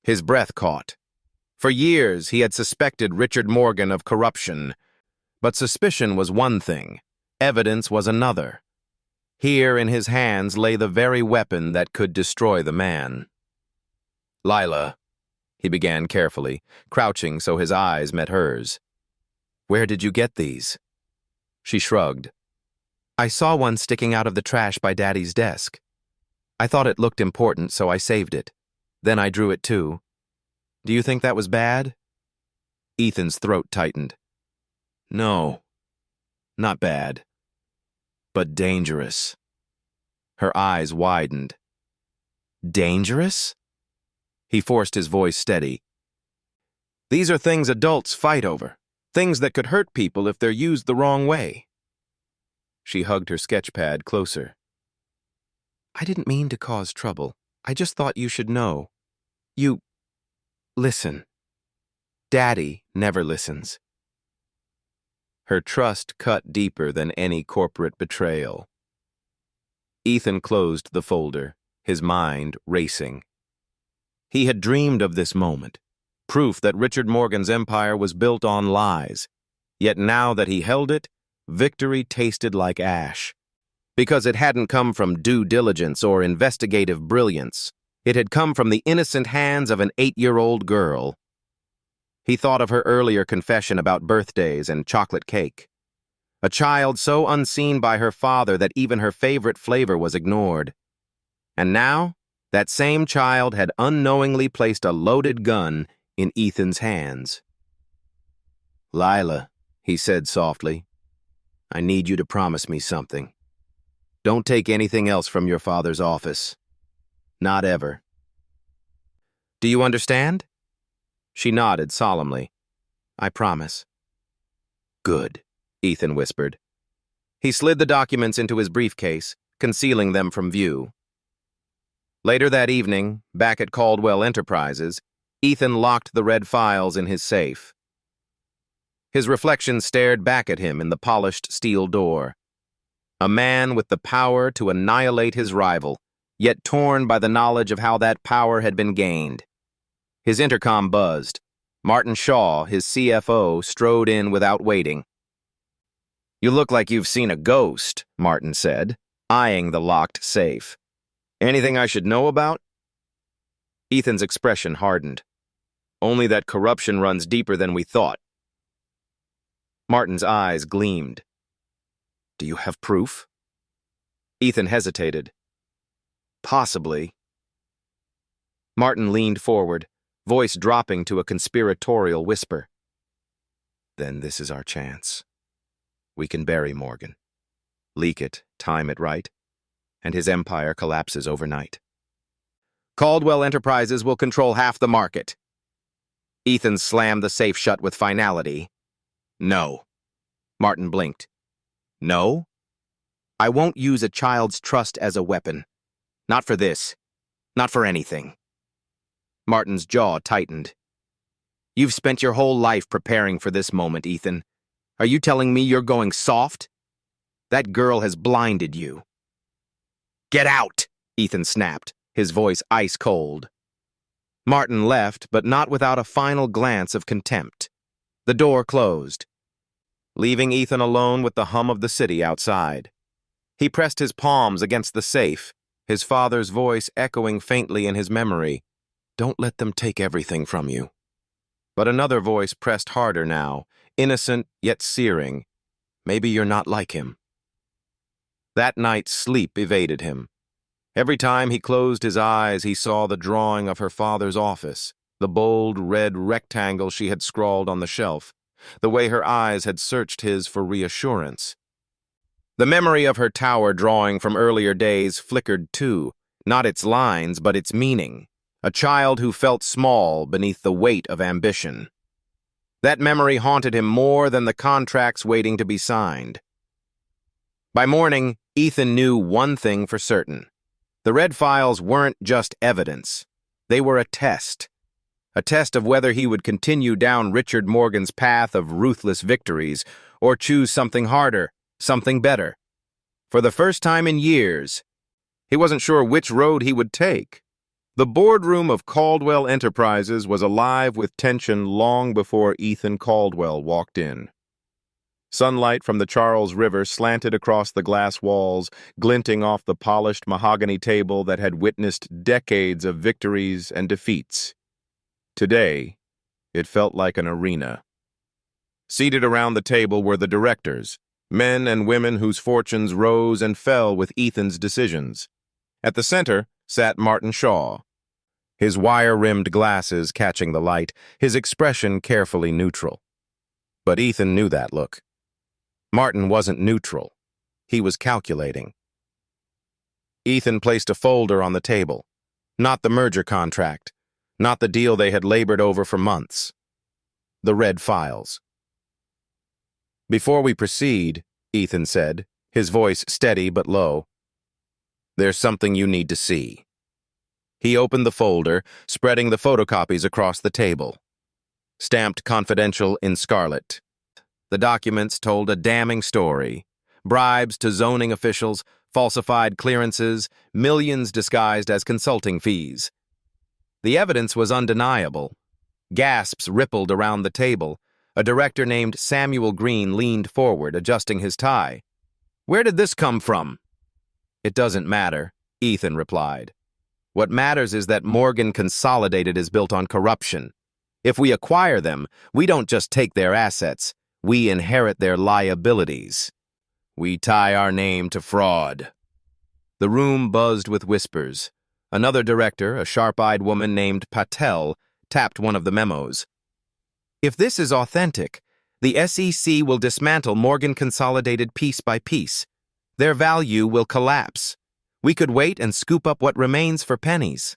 His breath caught. For years, he had suspected Richard Morgan of corruption, but suspicion was one thing, evidence was another. Here in his hands lay the very weapon that could destroy the man. "Lila," he began carefully, crouching so his eyes met hers. "Where did you get these?" She shrugged. "I saw one sticking out of the trash by Daddy's desk. I thought it looked important, so I saved it. Then I drew it too. Do you think that was bad?" Ethan's throat tightened. "No, not bad, but dangerous." Her eyes widened. "Dangerous?" He forced his voice steady. "These are things adults fight over, things that could hurt people if they're used the wrong way." She hugged her sketchpad closer. "I didn't mean to cause trouble. I just thought you should know. Listen. Daddy never listens." Her trust cut deeper than any corporate betrayal. Ethan closed the folder, his mind racing. He had dreamed of this moment, proof that Richard Morgan's empire was built on lies. Yet now that he held it, victory tasted like ash. Because it hadn't come from due diligence or investigative brilliance. It had come from the innocent hands of an 8-year-old girl. He thought of her earlier confession about birthdays and chocolate cake. A child so unseen by her father that even her favorite flavor was ignored. And now, that same child had unknowingly placed a loaded gun in Ethan's hands. Lila, he said softly, I need you to promise me something. Don't take anything else from your father's office. Not ever. Do you understand? She nodded solemnly. I promise. Good, Ethan whispered. He slid the documents into his briefcase, concealing them from view. Later that evening, back at Caldwell Enterprises, Ethan locked the red files in his safe. His reflection stared back at him in the polished steel door. A man with the power to annihilate his rival, yet torn by the knowledge of how that power had been gained. His intercom buzzed. Martin Shaw, his CFO, strode in without waiting. You look like you've seen a ghost, Martin said, eyeing the locked safe. Anything I should know about? Ethan's expression hardened. Only that corruption runs deeper than we thought. Martin's eyes gleamed. Do you have proof? Ethan hesitated. Possibly. Martin leaned forward, voice dropping to a conspiratorial whisper. Then this is our chance. We can bury Morgan. Leak it, time it right, and his empire collapses overnight. Caldwell Enterprises will control half the market. Ethan slammed the safe shut with finality. No. Martin blinked. No? I won't use a child's trust as a weapon. Not for this. Not for anything. Martin's jaw tightened. You've spent your whole life preparing for this moment, Ethan. Are you telling me you're going soft? That girl has blinded you. Get out, Ethan snapped, his voice ice cold. Martin left, but not without a final glance of contempt. The door closed, leaving Ethan alone with the hum of the city outside. He pressed his palms against the safe, his father's voice echoing faintly in his memory. Don't let them take everything from you. But another voice pressed harder now, innocent yet searing. Maybe you're not like him. That night, sleep evaded him. Every time he closed his eyes, he saw the drawing of her father's office, the bold red rectangle she had scrawled on the shelf, the way her eyes had searched his for reassurance. The memory of her tower drawing from earlier days flickered too, not its lines, but its meaning. A child who felt small beneath the weight of ambition. That memory haunted him more than the contracts waiting to be signed. By morning, Ethan knew one thing for certain. The red files weren't just evidence. They were a test of whether he would continue down Richard Morgan's path of ruthless victories or choose something harder, something better. For the first time in years, he wasn't sure which road he would take. The boardroom of Caldwell Enterprises was alive with tension long before Ethan Caldwell walked in. Sunlight from the Charles River slanted across the glass walls, glinting off the polished mahogany table that had witnessed decades of victories and defeats. Today, it felt like an arena. Seated around the table were the directors, men and women whose fortunes rose and fell with Ethan's decisions. At the center sat Martin Shaw, his wire-rimmed glasses catching the light, his expression carefully neutral. But Ethan knew that look. Martin wasn't neutral. He was calculating. Ethan placed a folder on the table. Not the merger contract. Not the deal they had labored over for months. The red files. Before we proceed, Ethan said, his voice steady but low, there's something you need to see. He opened the folder, spreading the photocopies across the table. Stamped confidential in scarlet. The documents told a damning story. Bribes to zoning officials, falsified clearances, millions disguised as consulting fees. The evidence was undeniable. Gasps rippled around the table. A director named Samuel Green leaned forward, adjusting his tie. Where did this come from? It doesn't matter, Ethan replied. What matters is that Morgan Consolidated is built on corruption. If we acquire them, we don't just take their assets, we inherit their liabilities. We tie our name to fraud. The room buzzed with whispers. Another director, a sharp-eyed woman named Patel, tapped one of the memos. If this is authentic, The SEC will dismantle Morgan Consolidated piece by piece. Their value will collapse. We could wait and scoop up what remains for pennies.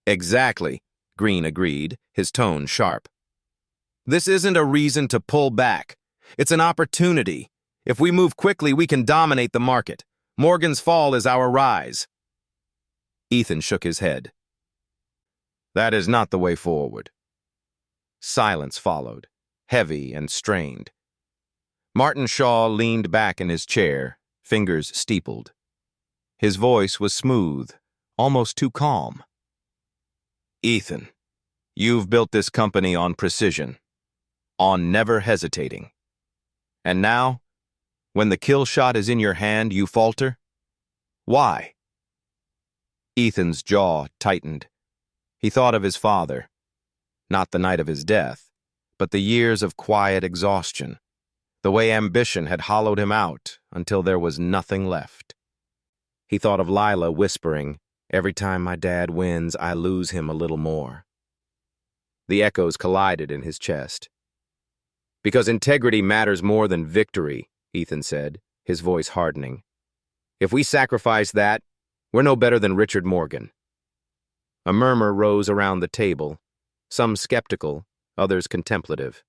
Exactly, Green agreed, his tone sharp. This isn't a reason to pull back. It's an opportunity. If we move quickly, we can dominate the market. Morgan's fall is our rise. Ethan shook his head. That is not the way forward. Silence followed, heavy and strained. Martin Shaw leaned back in his chair, fingers steepled. His voice was smooth, almost too calm. Ethan, you've built this company on precision, on never hesitating. And now, when the kill shot is in your hand, you falter? Why? Ethan's jaw tightened. He thought of his father, not the night of his death, but the years of quiet exhaustion, the way ambition had hollowed him out until there was nothing left. He thought of Lila whispering, "Every time my dad wins, I lose him a little more." The echoes collided in his chest. Because integrity matters more than victory, Ethan said, his voice hardening. If we sacrifice that, we're no better than Richard Morgan. A murmur rose around the table, some skeptical, others contemplative.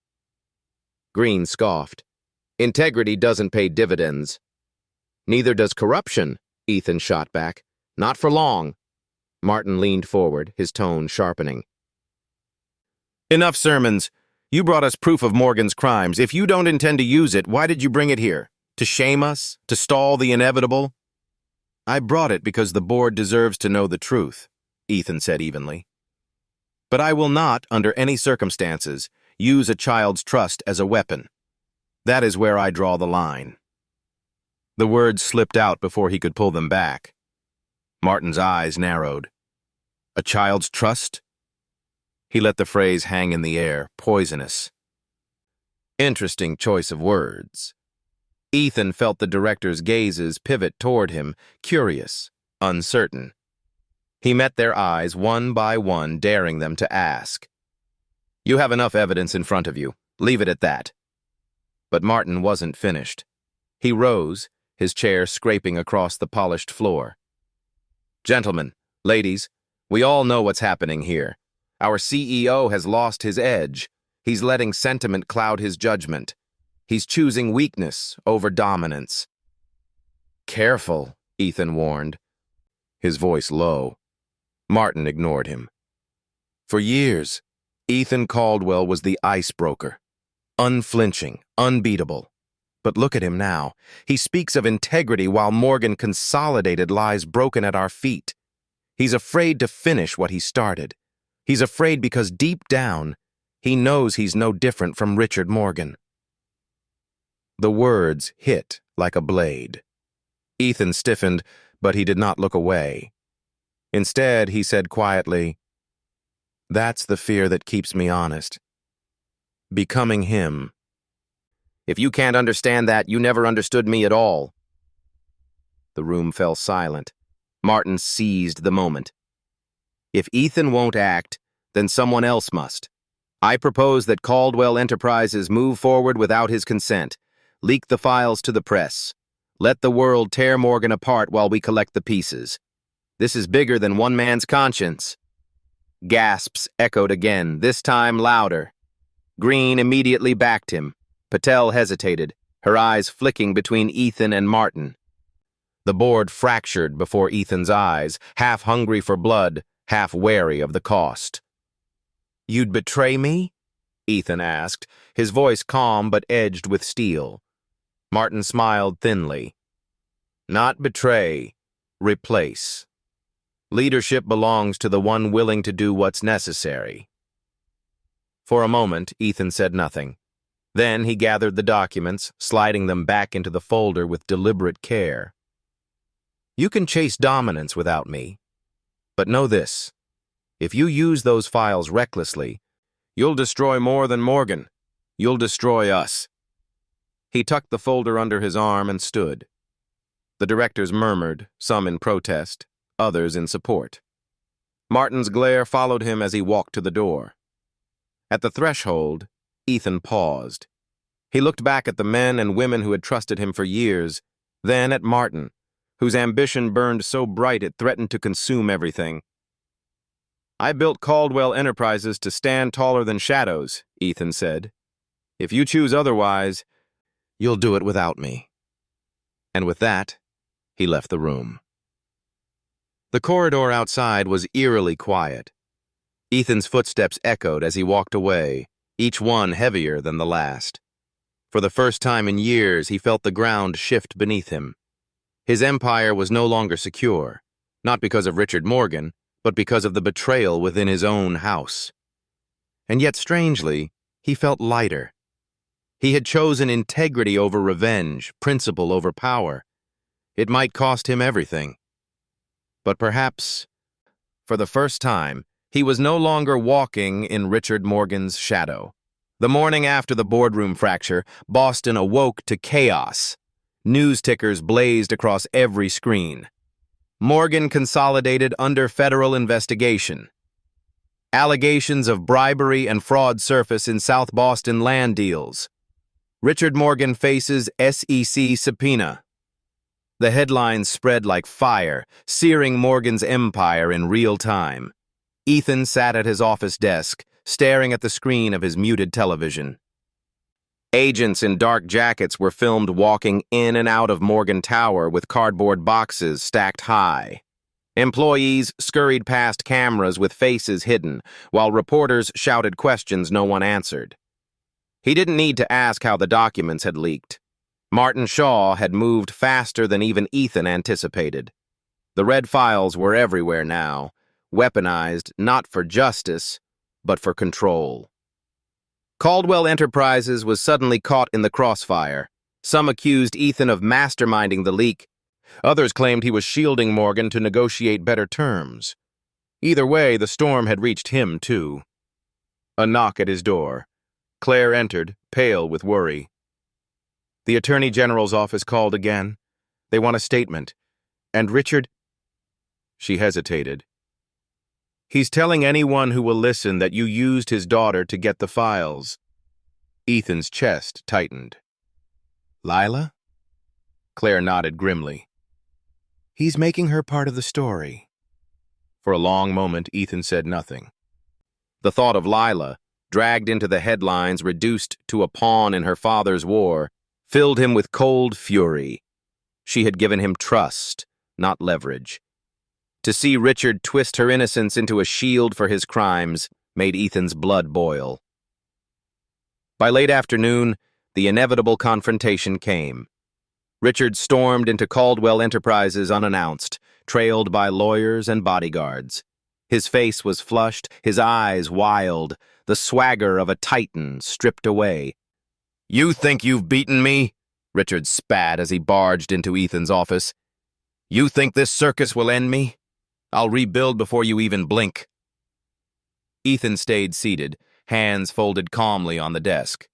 Green scoffed. Integrity doesn't pay dividends. Neither does corruption, Ethan shot back. Not for long. Martin leaned forward, his tone sharpening. Enough sermons. You brought us proof of Morgan's crimes. If you don't intend to use it, why did you bring it here? To shame us? To stall the inevitable? I brought it because the board deserves to know the truth, Ethan said evenly. But I will not, under any circumstances, use a child's trust as a weapon. That is where I draw the line. The words slipped out before he could pull them back. Martin's eyes narrowed. A child's trust? He let the phrase hang in the air, poisonous. Interesting choice of words. Ethan felt the director's gazes pivot toward him, curious, uncertain. He met their eyes one by one, daring them to ask. You have enough evidence in front of you. Leave it at that. But Martin wasn't finished. He rose, his chair scraping across the polished floor. Gentlemen, ladies, we all know what's happening here. Our CEO has lost his edge. He's letting sentiment cloud his judgment. He's choosing weakness over dominance. Careful, Ethan warned, his voice low. Martin ignored him. For years, Ethan Caldwell was the icebreaker. Unflinching, unbeatable. But look at him now. He speaks of integrity while Morgan Consolidated lies broken at our feet. He's afraid to finish what he started. He's afraid because deep down, he knows he's no different from Richard Morgan. The words hit like a blade. Ethan stiffened, but he did not look away. Instead, he said quietly, That's the fear that keeps me honest. Becoming him. If you can't understand that, you never understood me at all. The room fell silent. Martin seized the moment. If Ethan won't act, then someone else must. I propose that Caldwell Enterprises move forward without his consent. Leak the files to the press. Let the world tear Morgan apart while we collect the pieces. This is bigger than one man's conscience. Gasps echoed again, this time louder. Green immediately backed him. Patel hesitated, her eyes flicking between Ethan and Martin. The board fractured before Ethan's eyes, half hungry for blood, half wary of the cost. You'd betray me? Ethan asked, his voice calm but edged with steel. Martin smiled thinly. Not betray, replace. Leadership belongs to the one willing to do what's necessary. For a moment, Ethan said nothing. Then he gathered the documents, sliding them back into the folder with deliberate care. You can chase dominance without me. But know this. If you use those files recklessly, you'll destroy more than Morgan. You'll destroy us. He tucked the folder under his arm and stood. The directors murmured, some in protest, others in support. Martin's glare followed him as he walked to the door. At the threshold, Ethan paused, He looked back at the men and women who had trusted him for years, then at Martin, whose ambition burned so bright it threatened to consume everything. "I built Caldwell Enterprises to stand taller than shadows," Ethan said. "If you choose otherwise, you'll do it without me." And with that, he left the room. The corridor outside was eerily quiet. Ethan's footsteps echoed as he walked away, each one heavier than the last. For the first time in years, he felt the ground shift beneath him. His empire was no longer secure, not because of Richard Morgan, but because of the betrayal within his own house. And yet, strangely, he felt lighter. He had chosen integrity over revenge, principle over power. It might cost him everything. But perhaps, for the first time, he was no longer walking in Richard Morgan's shadow. The morning after the boardroom fracture, Boston awoke to chaos. News tickers blazed across every screen. Morgan consolidated under federal investigation. Allegations of bribery and fraud surface in South Boston land deals. Richard Morgan faces SEC subpoena. The headlines spread like fire, searing Morgan's empire in real time. Ethan sat at his office desk, staring at the screen of his muted television. Agents in dark jackets were filmed walking in and out of Morgan Tower with cardboard boxes stacked high. Employees scurried past cameras with faces hidden, while reporters shouted questions no one answered. He didn't need to ask how the documents had leaked. Martin Shaw had moved faster than even Ethan anticipated. The red files were everywhere now, weaponized not for justice, but for control. Caldwell Enterprises was suddenly caught in the crossfire. Some accused Ethan of masterminding the leak. Others claimed he was shielding Morgan to negotiate better terms. Either way, the storm had reached him, too. A knock at his door. Claire entered, pale with worry. "The Attorney General's office called again. They want a statement. And Richard—" She hesitated. "He's telling anyone who will listen that you used his daughter to get the files." Ethan's chest tightened. "Lila?" Claire nodded grimly. "He's making her part of the story." For a long moment, Ethan said nothing. The thought of Lila, dragged into the headlines, reduced to a pawn in her father's war, filled him with cold fury. She had given him trust, not leverage. To see Richard twist her innocence into a shield for his crimes made Ethan's blood boil. By late afternoon, the inevitable confrontation came. Richard stormed into Caldwell Enterprises unannounced, trailed by lawyers and bodyguards. His face was flushed, his eyes wild, the swagger of a titan stripped away. "You think you've beaten me?" Richard spat as he barged into Ethan's office. "You think this circus will end me? I'll rebuild before you even blink." Ethan stayed seated, hands folded calmly on the desk.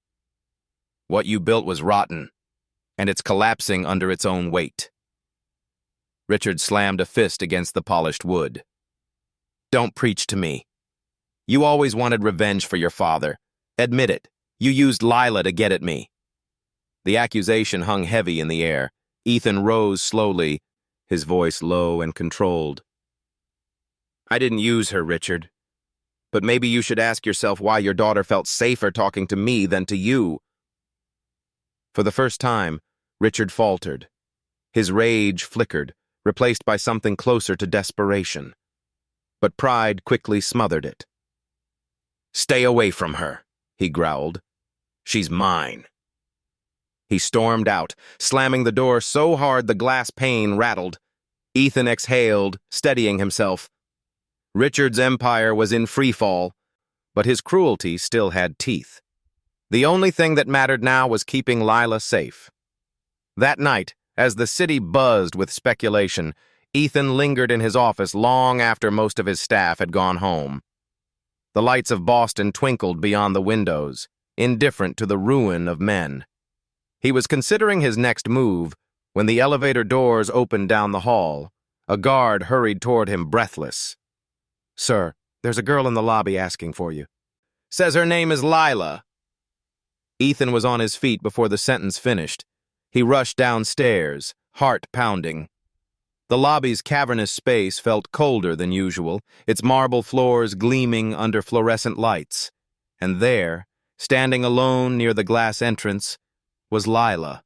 "What you built was rotten, and it's collapsing under its own weight." Richard slammed a fist against the polished wood. "Don't preach to me. You always wanted revenge for your father. Admit it. You used Lila to get at me." The accusation hung heavy in the air. Ethan rose slowly, his voice low and controlled. "I didn't use her, Richard. But maybe you should ask yourself why your daughter felt safer talking to me than to you." For the first time, Richard faltered. His rage flickered, replaced by something closer to desperation. But pride quickly smothered it. "Stay away from her," he growled. "She's mine." He stormed out, slamming the door so hard the glass pane rattled. Ethan exhaled, steadying himself. Richard's empire was in freefall, but his cruelty still had teeth. The only thing that mattered now was keeping Lila safe. That night, as the city buzzed with speculation, Ethan lingered in his office long after most of his staff had gone home. The lights of Boston twinkled beyond the windows, indifferent to the ruin of men. He was considering his next move when the elevator doors opened down the hall. A guard hurried toward him, breathless. "Sir, there's a girl in the lobby asking for you. Says her name is Lila." Ethan was on his feet before the sentence finished. He rushed downstairs, heart pounding. The lobby's cavernous space felt colder than usual, its marble floors gleaming under fluorescent lights. And there, standing alone near the glass entrance, was Lila.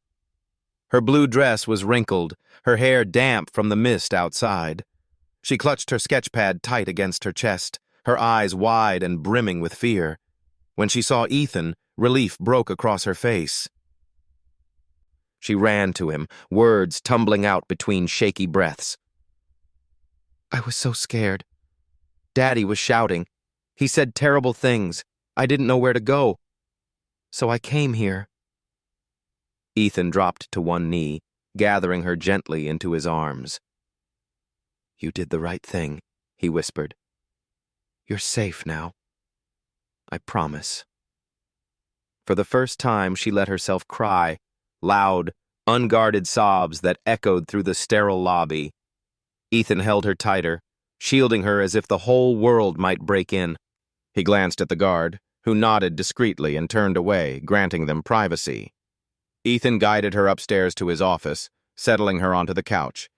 Her blue dress was wrinkled, her hair damp from the mist outside. She clutched her sketchpad tight against her chest, her eyes wide and brimming with fear. When she saw Ethan, relief broke across her face. She ran to him, words tumbling out between shaky breaths. "I was so scared. Daddy was shouting. He said terrible things. I didn't know where to go. So I came here." Ethan dropped to one knee, gathering her gently into his arms. "You did the right thing," he whispered. "You're safe now. I promise." For the first time, she let herself cry, loud, unguarded sobs that echoed through the sterile lobby. Ethan held her tighter, shielding her as if the whole world might break in. He glanced at the guard, who nodded discreetly and turned away, granting them privacy. Ethan guided her upstairs to his office, settling her onto the couch.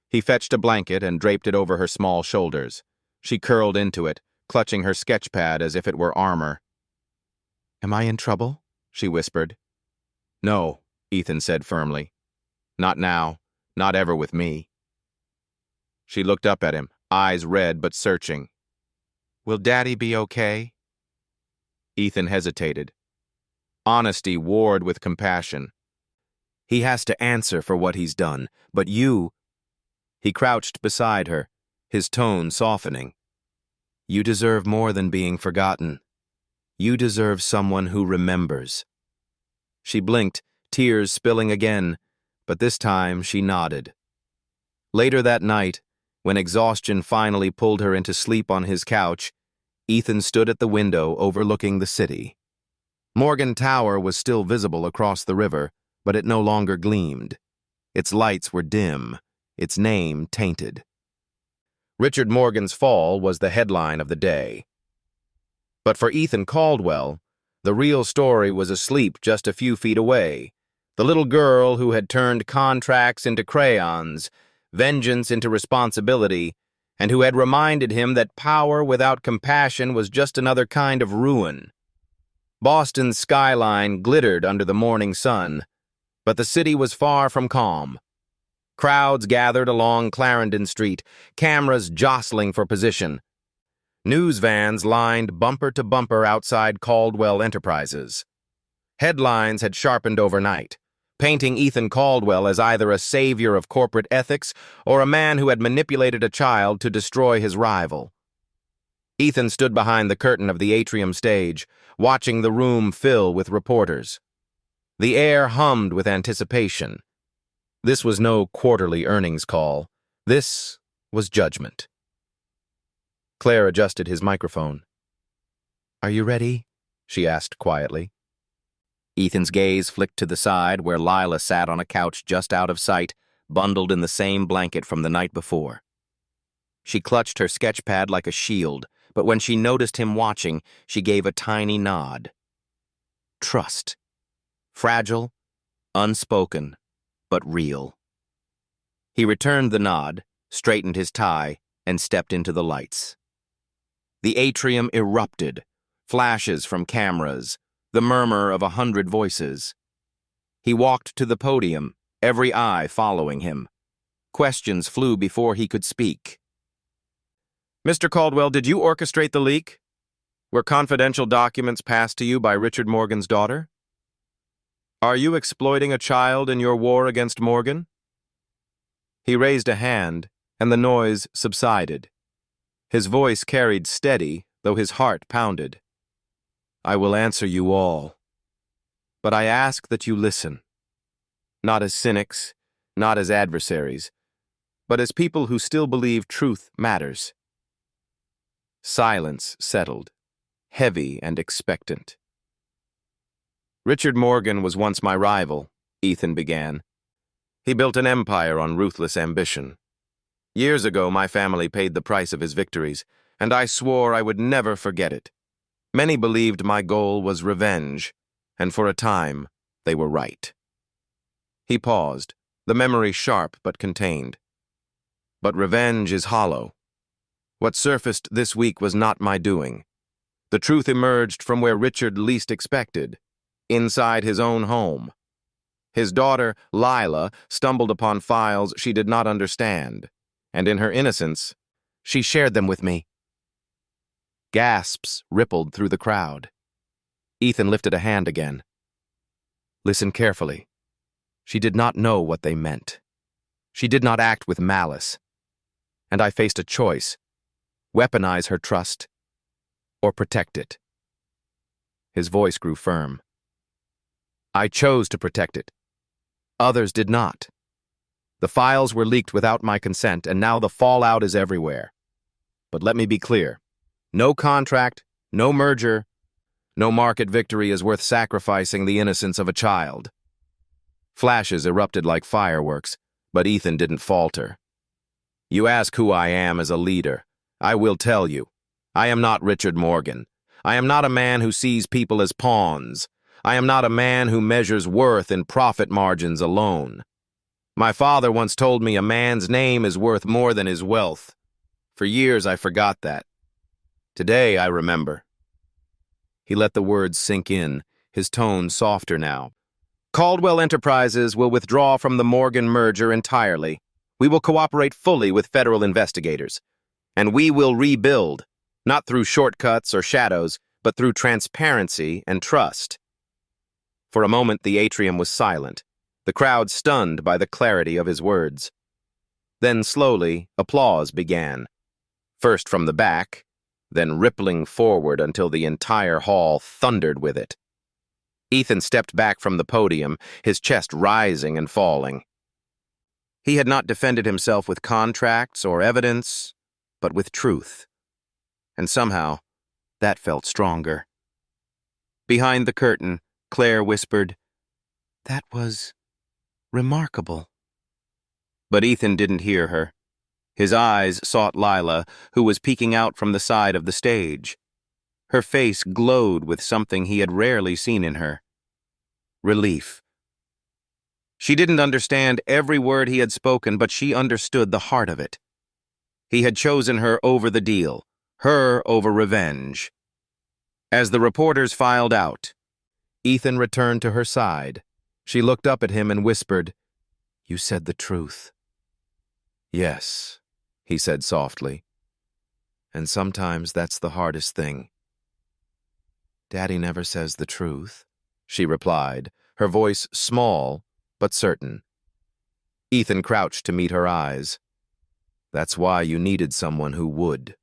He fetched a blanket and draped it over her small shoulders. She curled into it, clutching her sketchpad as if it were armor. "Am I in trouble?" she whispered. "No," Ethan said firmly. "Not now, not ever with me." She looked up at him, eyes red but searching. "Will Daddy be okay?" Ethan hesitated. Honesty warred with compassion. "He has to answer for what he's done, but you—" He crouched beside her, his tone softening. "You deserve more than being forgotten. You deserve someone who remembers." She blinked, tears spilling again, but this time she nodded. Later that night, when exhaustion finally pulled her into sleep on his couch, Ethan stood at the window overlooking the city. Morgan Tower was still visible across the river, but it no longer gleamed. Its lights were dim, its name tainted. Richard Morgan's fall was the headline of the day. But for Ethan Caldwell, the real story was asleep just a few feet away. The little girl who had turned contracts into crayons, vengeance into responsibility, and who had reminded him that power without compassion was just another kind of ruin. Boston's skyline glittered under the morning sun, but the city was far from calm. Crowds gathered along Clarendon Street, cameras jostling for position. News vans lined bumper to bumper outside Caldwell Enterprises. Headlines had sharpened overnight, painting Ethan Caldwell as either a savior of corporate ethics or a man who had manipulated a child to destroy his rival. Ethan stood behind the curtain of the atrium stage, watching the room fill with reporters. The air hummed with anticipation. This was no quarterly earnings call. This was judgment. Claire adjusted his microphone. "Are you ready?" she asked quietly. Ethan's gaze flicked to the side where Lila sat on a couch just out of sight, bundled in the same blanket from the night before. She clutched her sketchpad like a shield, but when she noticed him watching, she gave a tiny nod. Trust. Fragile, unspoken, but real. He returned the nod, straightened his tie, and stepped into the lights. The atrium erupted, flashes from cameras, the murmur of 100 voices. He walked to the podium, every eye following him. Questions flew before he could speak. "Mr. Caldwell, did you orchestrate the leak? Were confidential documents passed to you by Richard Morgan's daughter? Are you exploiting a child in your war against Morgan?" He raised a hand, and the noise subsided. His voice carried steady, though his heart pounded. "I will answer you all. But I ask that you listen. Not as cynics, not as adversaries, but as people who still believe truth matters." Silence settled, heavy and expectant. "Richard Morgan was once my rival," Ethan began. "He built an empire on ruthless ambition. Years ago, my family paid the price of his victories, and I swore I would never forget it. Many believed my goal was revenge, and for a time, they were right. He paused, the memory sharp but contained. But revenge is hollow. What surfaced this week was not my doing. The truth emerged from where Richard least expected, inside his own home. His daughter, Lila, stumbled upon files she did not understand, and in her innocence, she shared them with me. Gasps rippled through the crowd. Ethan lifted a hand again. Listen carefully. She did not know what they meant. She did not act with malice. And I faced a choice: weaponize her trust or protect it. His voice grew firm. I chose to protect it. Others did not. The files were leaked without my consent, and now the fallout is everywhere. But let me be clear. No contract, no merger, no market victory is worth sacrificing the innocence of a child. Flashes erupted like fireworks, but Ethan didn't falter. You ask who I am as a leader. I will tell you. I am not Richard Morgan. I am not a man who sees people as pawns. I am not a man who measures worth in profit margins alone. My father once told me a man's name is worth more than his wealth. For years I forgot that. Today I remember. He let the words sink in, his tone softer now. Caldwell Enterprises will withdraw from the Morgan merger entirely. We will cooperate fully with federal investigators. And we will rebuild, not through shortcuts or shadows, but through transparency and trust. For a moment the atrium was silent, the crowd stunned by the clarity of his words. Then slowly, applause began. First from the back, then rippling forward until the entire hall thundered with it. Ethan stepped back from the podium, his chest rising and falling. He had not defended himself with contracts or evidence, but with truth. And somehow, that felt stronger. Behind the curtain, Claire whispered, "That was remarkable." But Ethan didn't hear her. His eyes sought Lila, who was peeking out from the side of the stage. Her face glowed with something he had rarely seen in her. Relief. She didn't understand every word he had spoken, but she understood the heart of it. He had chosen her over the deal, her over revenge. As the reporters filed out, Ethan returned to her side. She looked up at him and whispered, "You said the truth." "Yes," he said softly. "And sometimes that's the hardest thing." "Daddy never says the truth," she replied, her voice small but certain. Ethan crouched to meet her eyes. "That's why you needed someone who would."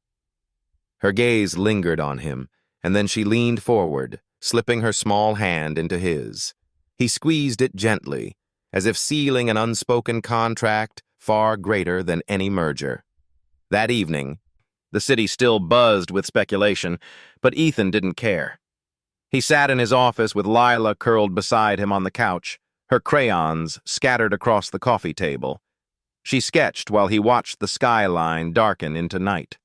Her gaze lingered on him, and then she leaned forward, slipping her small hand into his. He squeezed it gently, as if sealing an unspoken contract far greater than any merger. That evening, the city still buzzed with speculation, but Ethan didn't care. He sat in his office with Lila curled beside him on the couch, her crayons scattered across the coffee table. She sketched while he watched the skyline darken into night.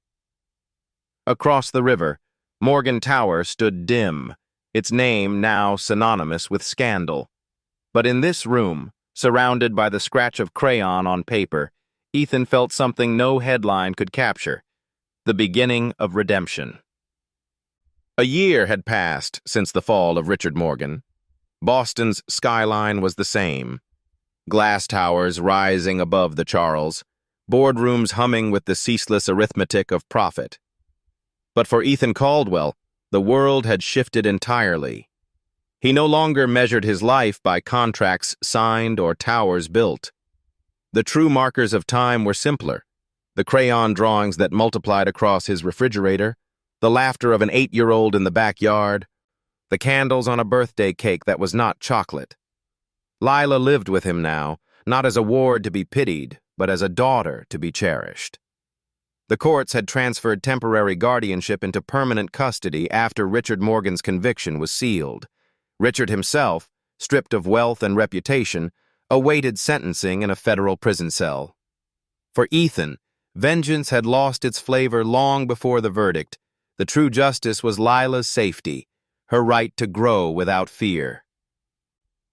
Across the river, Morgan Tower stood dim, its name now synonymous with scandal. But in this room, surrounded by the scratch of crayon on paper, Ethan felt something no headline could capture: the beginning of redemption. A year had passed since the fall of Richard Morgan. Boston's skyline was the same. Glass towers rising above the Charles, boardrooms humming with the ceaseless arithmetic of profit. But for Ethan Caldwell, the world had shifted entirely. He no longer measured his life by contracts signed or towers built. The true markers of time were simpler: the crayon drawings that multiplied across his refrigerator, the laughter of an 8-year-old in the backyard, the candles on a birthday cake that was not chocolate. Lila lived with him now, not as a ward to be pitied, but as a daughter to be cherished. The courts had transferred temporary guardianship into permanent custody after Richard Morgan's conviction was sealed. Richard himself, stripped of wealth and reputation, awaited sentencing in a federal prison cell. For Ethan, vengeance had lost its flavor long before the verdict. The true justice was Lila's safety, her right to grow without fear.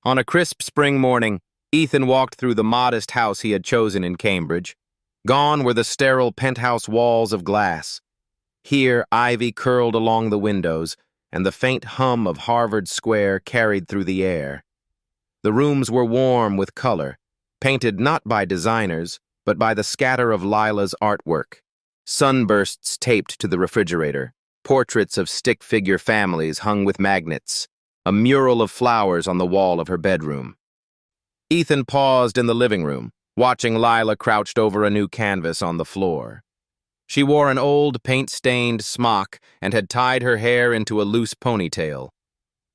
On a crisp spring morning, Ethan walked through the modest house he had chosen in Cambridge. Gone were the sterile penthouse walls of glass. Here, ivy curled along the windows, and the faint hum of Harvard Square carried through the air. The rooms were warm with color, painted not by designers, but by the scatter of Lila's artwork. Sunbursts taped to the refrigerator, portraits of stick-figure families hung with magnets, a mural of flowers on the wall of her bedroom. Ethan paused in the living room, watching Lila crouched over a new canvas on the floor. She wore an old paint-stained smock and had tied her hair into a loose ponytail.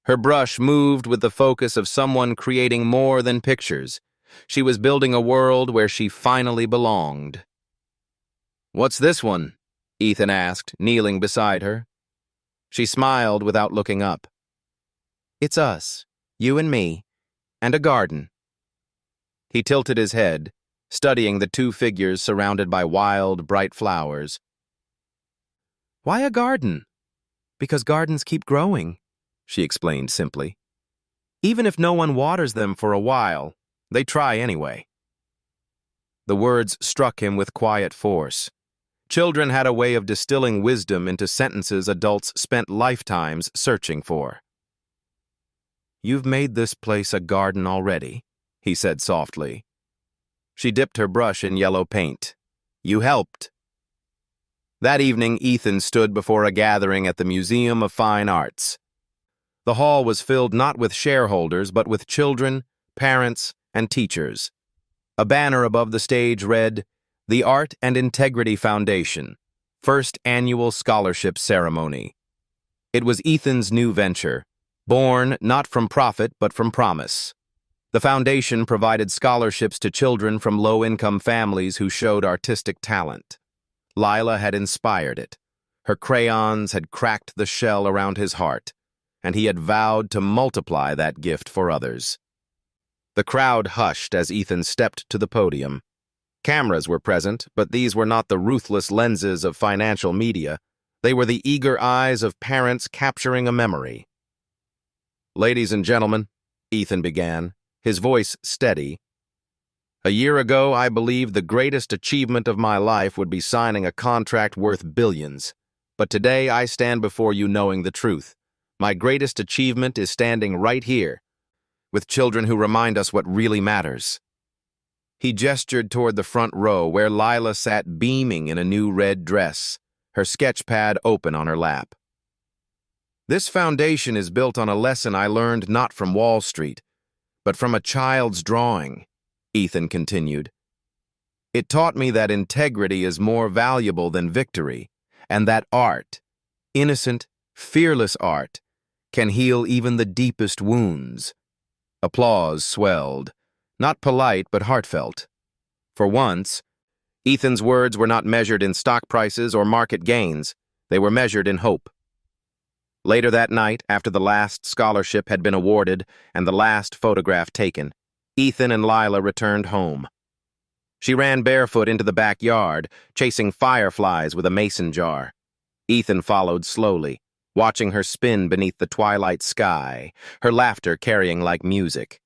Her brush moved with the focus of someone creating more than pictures. She was building a world where she finally belonged. "What's this one?" Ethan asked, kneeling beside her. She smiled without looking up. "It's us, you and me, and a garden." He tilted his head, studying the two figures surrounded by wild, bright flowers. "Why a garden?" "Because gardens keep growing," she explained simply. "Even if no one waters them for a while, they try anyway." The words struck him with quiet force. Children had a way of distilling wisdom into sentences adults spent lifetimes searching for. "You've made this place a garden already," he said softly. She dipped her brush in yellow paint. "You helped." That evening, Ethan stood before a gathering at the Museum of Fine Arts. The hall was filled not with shareholders, but with children, parents, and teachers. A banner above the stage read, "The Art and Integrity Foundation, First Annual Scholarship Ceremony." It was Ethan's new venture, born not from profit but from promise. The foundation provided scholarships to children from low-income families who showed artistic talent. Lila had inspired it. Her crayons had cracked the shell around his heart, and he had vowed to multiply that gift for others. The crowd hushed as Ethan stepped to the podium. Cameras were present, but these were not the ruthless lenses of financial media. They were the eager eyes of parents capturing a memory. "Ladies and gentlemen," Ethan began, his voice steady. "A year ago, I believed the greatest achievement of my life would be signing a contract worth billions. But today, I stand before you knowing the truth. My greatest achievement is standing right here, with children who remind us what really matters." He gestured toward the front row where Lila sat beaming in a new red dress, her sketch pad open on her lap. "This foundation is built on a lesson I learned not from Wall Street, but from a child's drawing," Ethan continued. "It taught me that integrity is more valuable than victory, and that art, innocent, fearless art, can heal even the deepest wounds." Applause swelled. Not polite, but heartfelt. For once, Ethan's words were not measured in stock prices or market gains. They were measured in hope. Later that night, after the last scholarship had been awarded and the last photograph taken, Ethan and Lila returned home. She ran barefoot into the backyard, chasing fireflies with a mason jar. Ethan followed slowly, watching her spin beneath the twilight sky, her laughter carrying like music.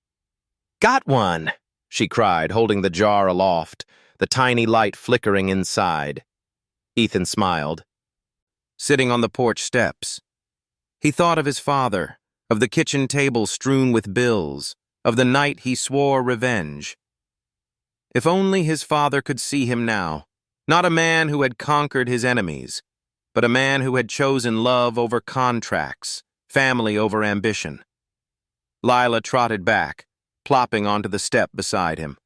"Got one!" she cried, holding the jar aloft, the tiny light flickering inside. Ethan smiled. Sitting on the porch steps, he thought of his father, of the kitchen table strewn with bills, of the night he swore revenge. If only his father could see him now, not a man who had conquered his enemies, but a man who had chosen love over contracts, family over ambition. Lila trotted back, plopping onto the step beside him.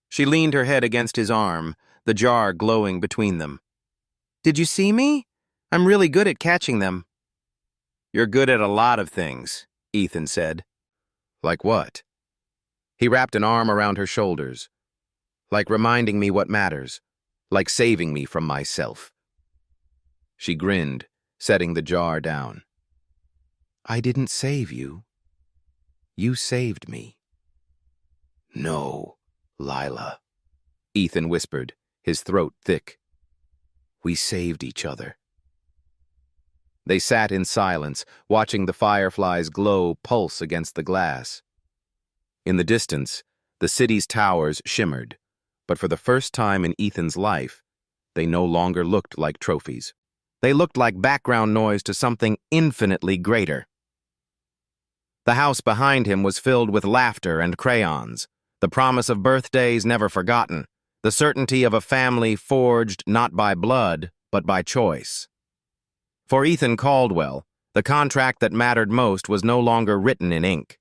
She leaned her head against his arm, the jar glowing between them. "Did you see me? I'm really good at catching them." "You're good at a lot of things," Ethan said. "Like what?" He wrapped an arm around her shoulders. "Like reminding me what matters, like saving me from myself." She grinned, setting the jar down. "I didn't save you. You saved me." "No, Lila," Ethan whispered, his throat thick. "We saved each other." They sat in silence, watching the fireflies' glow pulse against the glass. In the distance, the city's towers shimmered, but for the first time in Ethan's life, they no longer looked like trophies. They looked like background noise to something infinitely greater. The house behind him was filled with laughter and crayons, the promise of birthdays never forgotten, the certainty of a family forged not by blood, but by choice. For Ethan Caldwell, the contract that mattered most was no longer written in ink.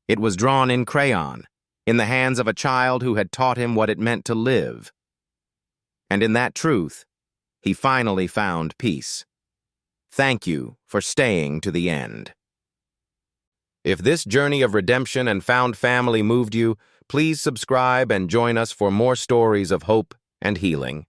It was drawn in crayon, in the hands of a child who had taught him what it meant to live. And in that truth, he finally found peace. Thank you for staying to the end. If this journey of redemption and found family moved you, please subscribe and join us for more stories of hope and healing.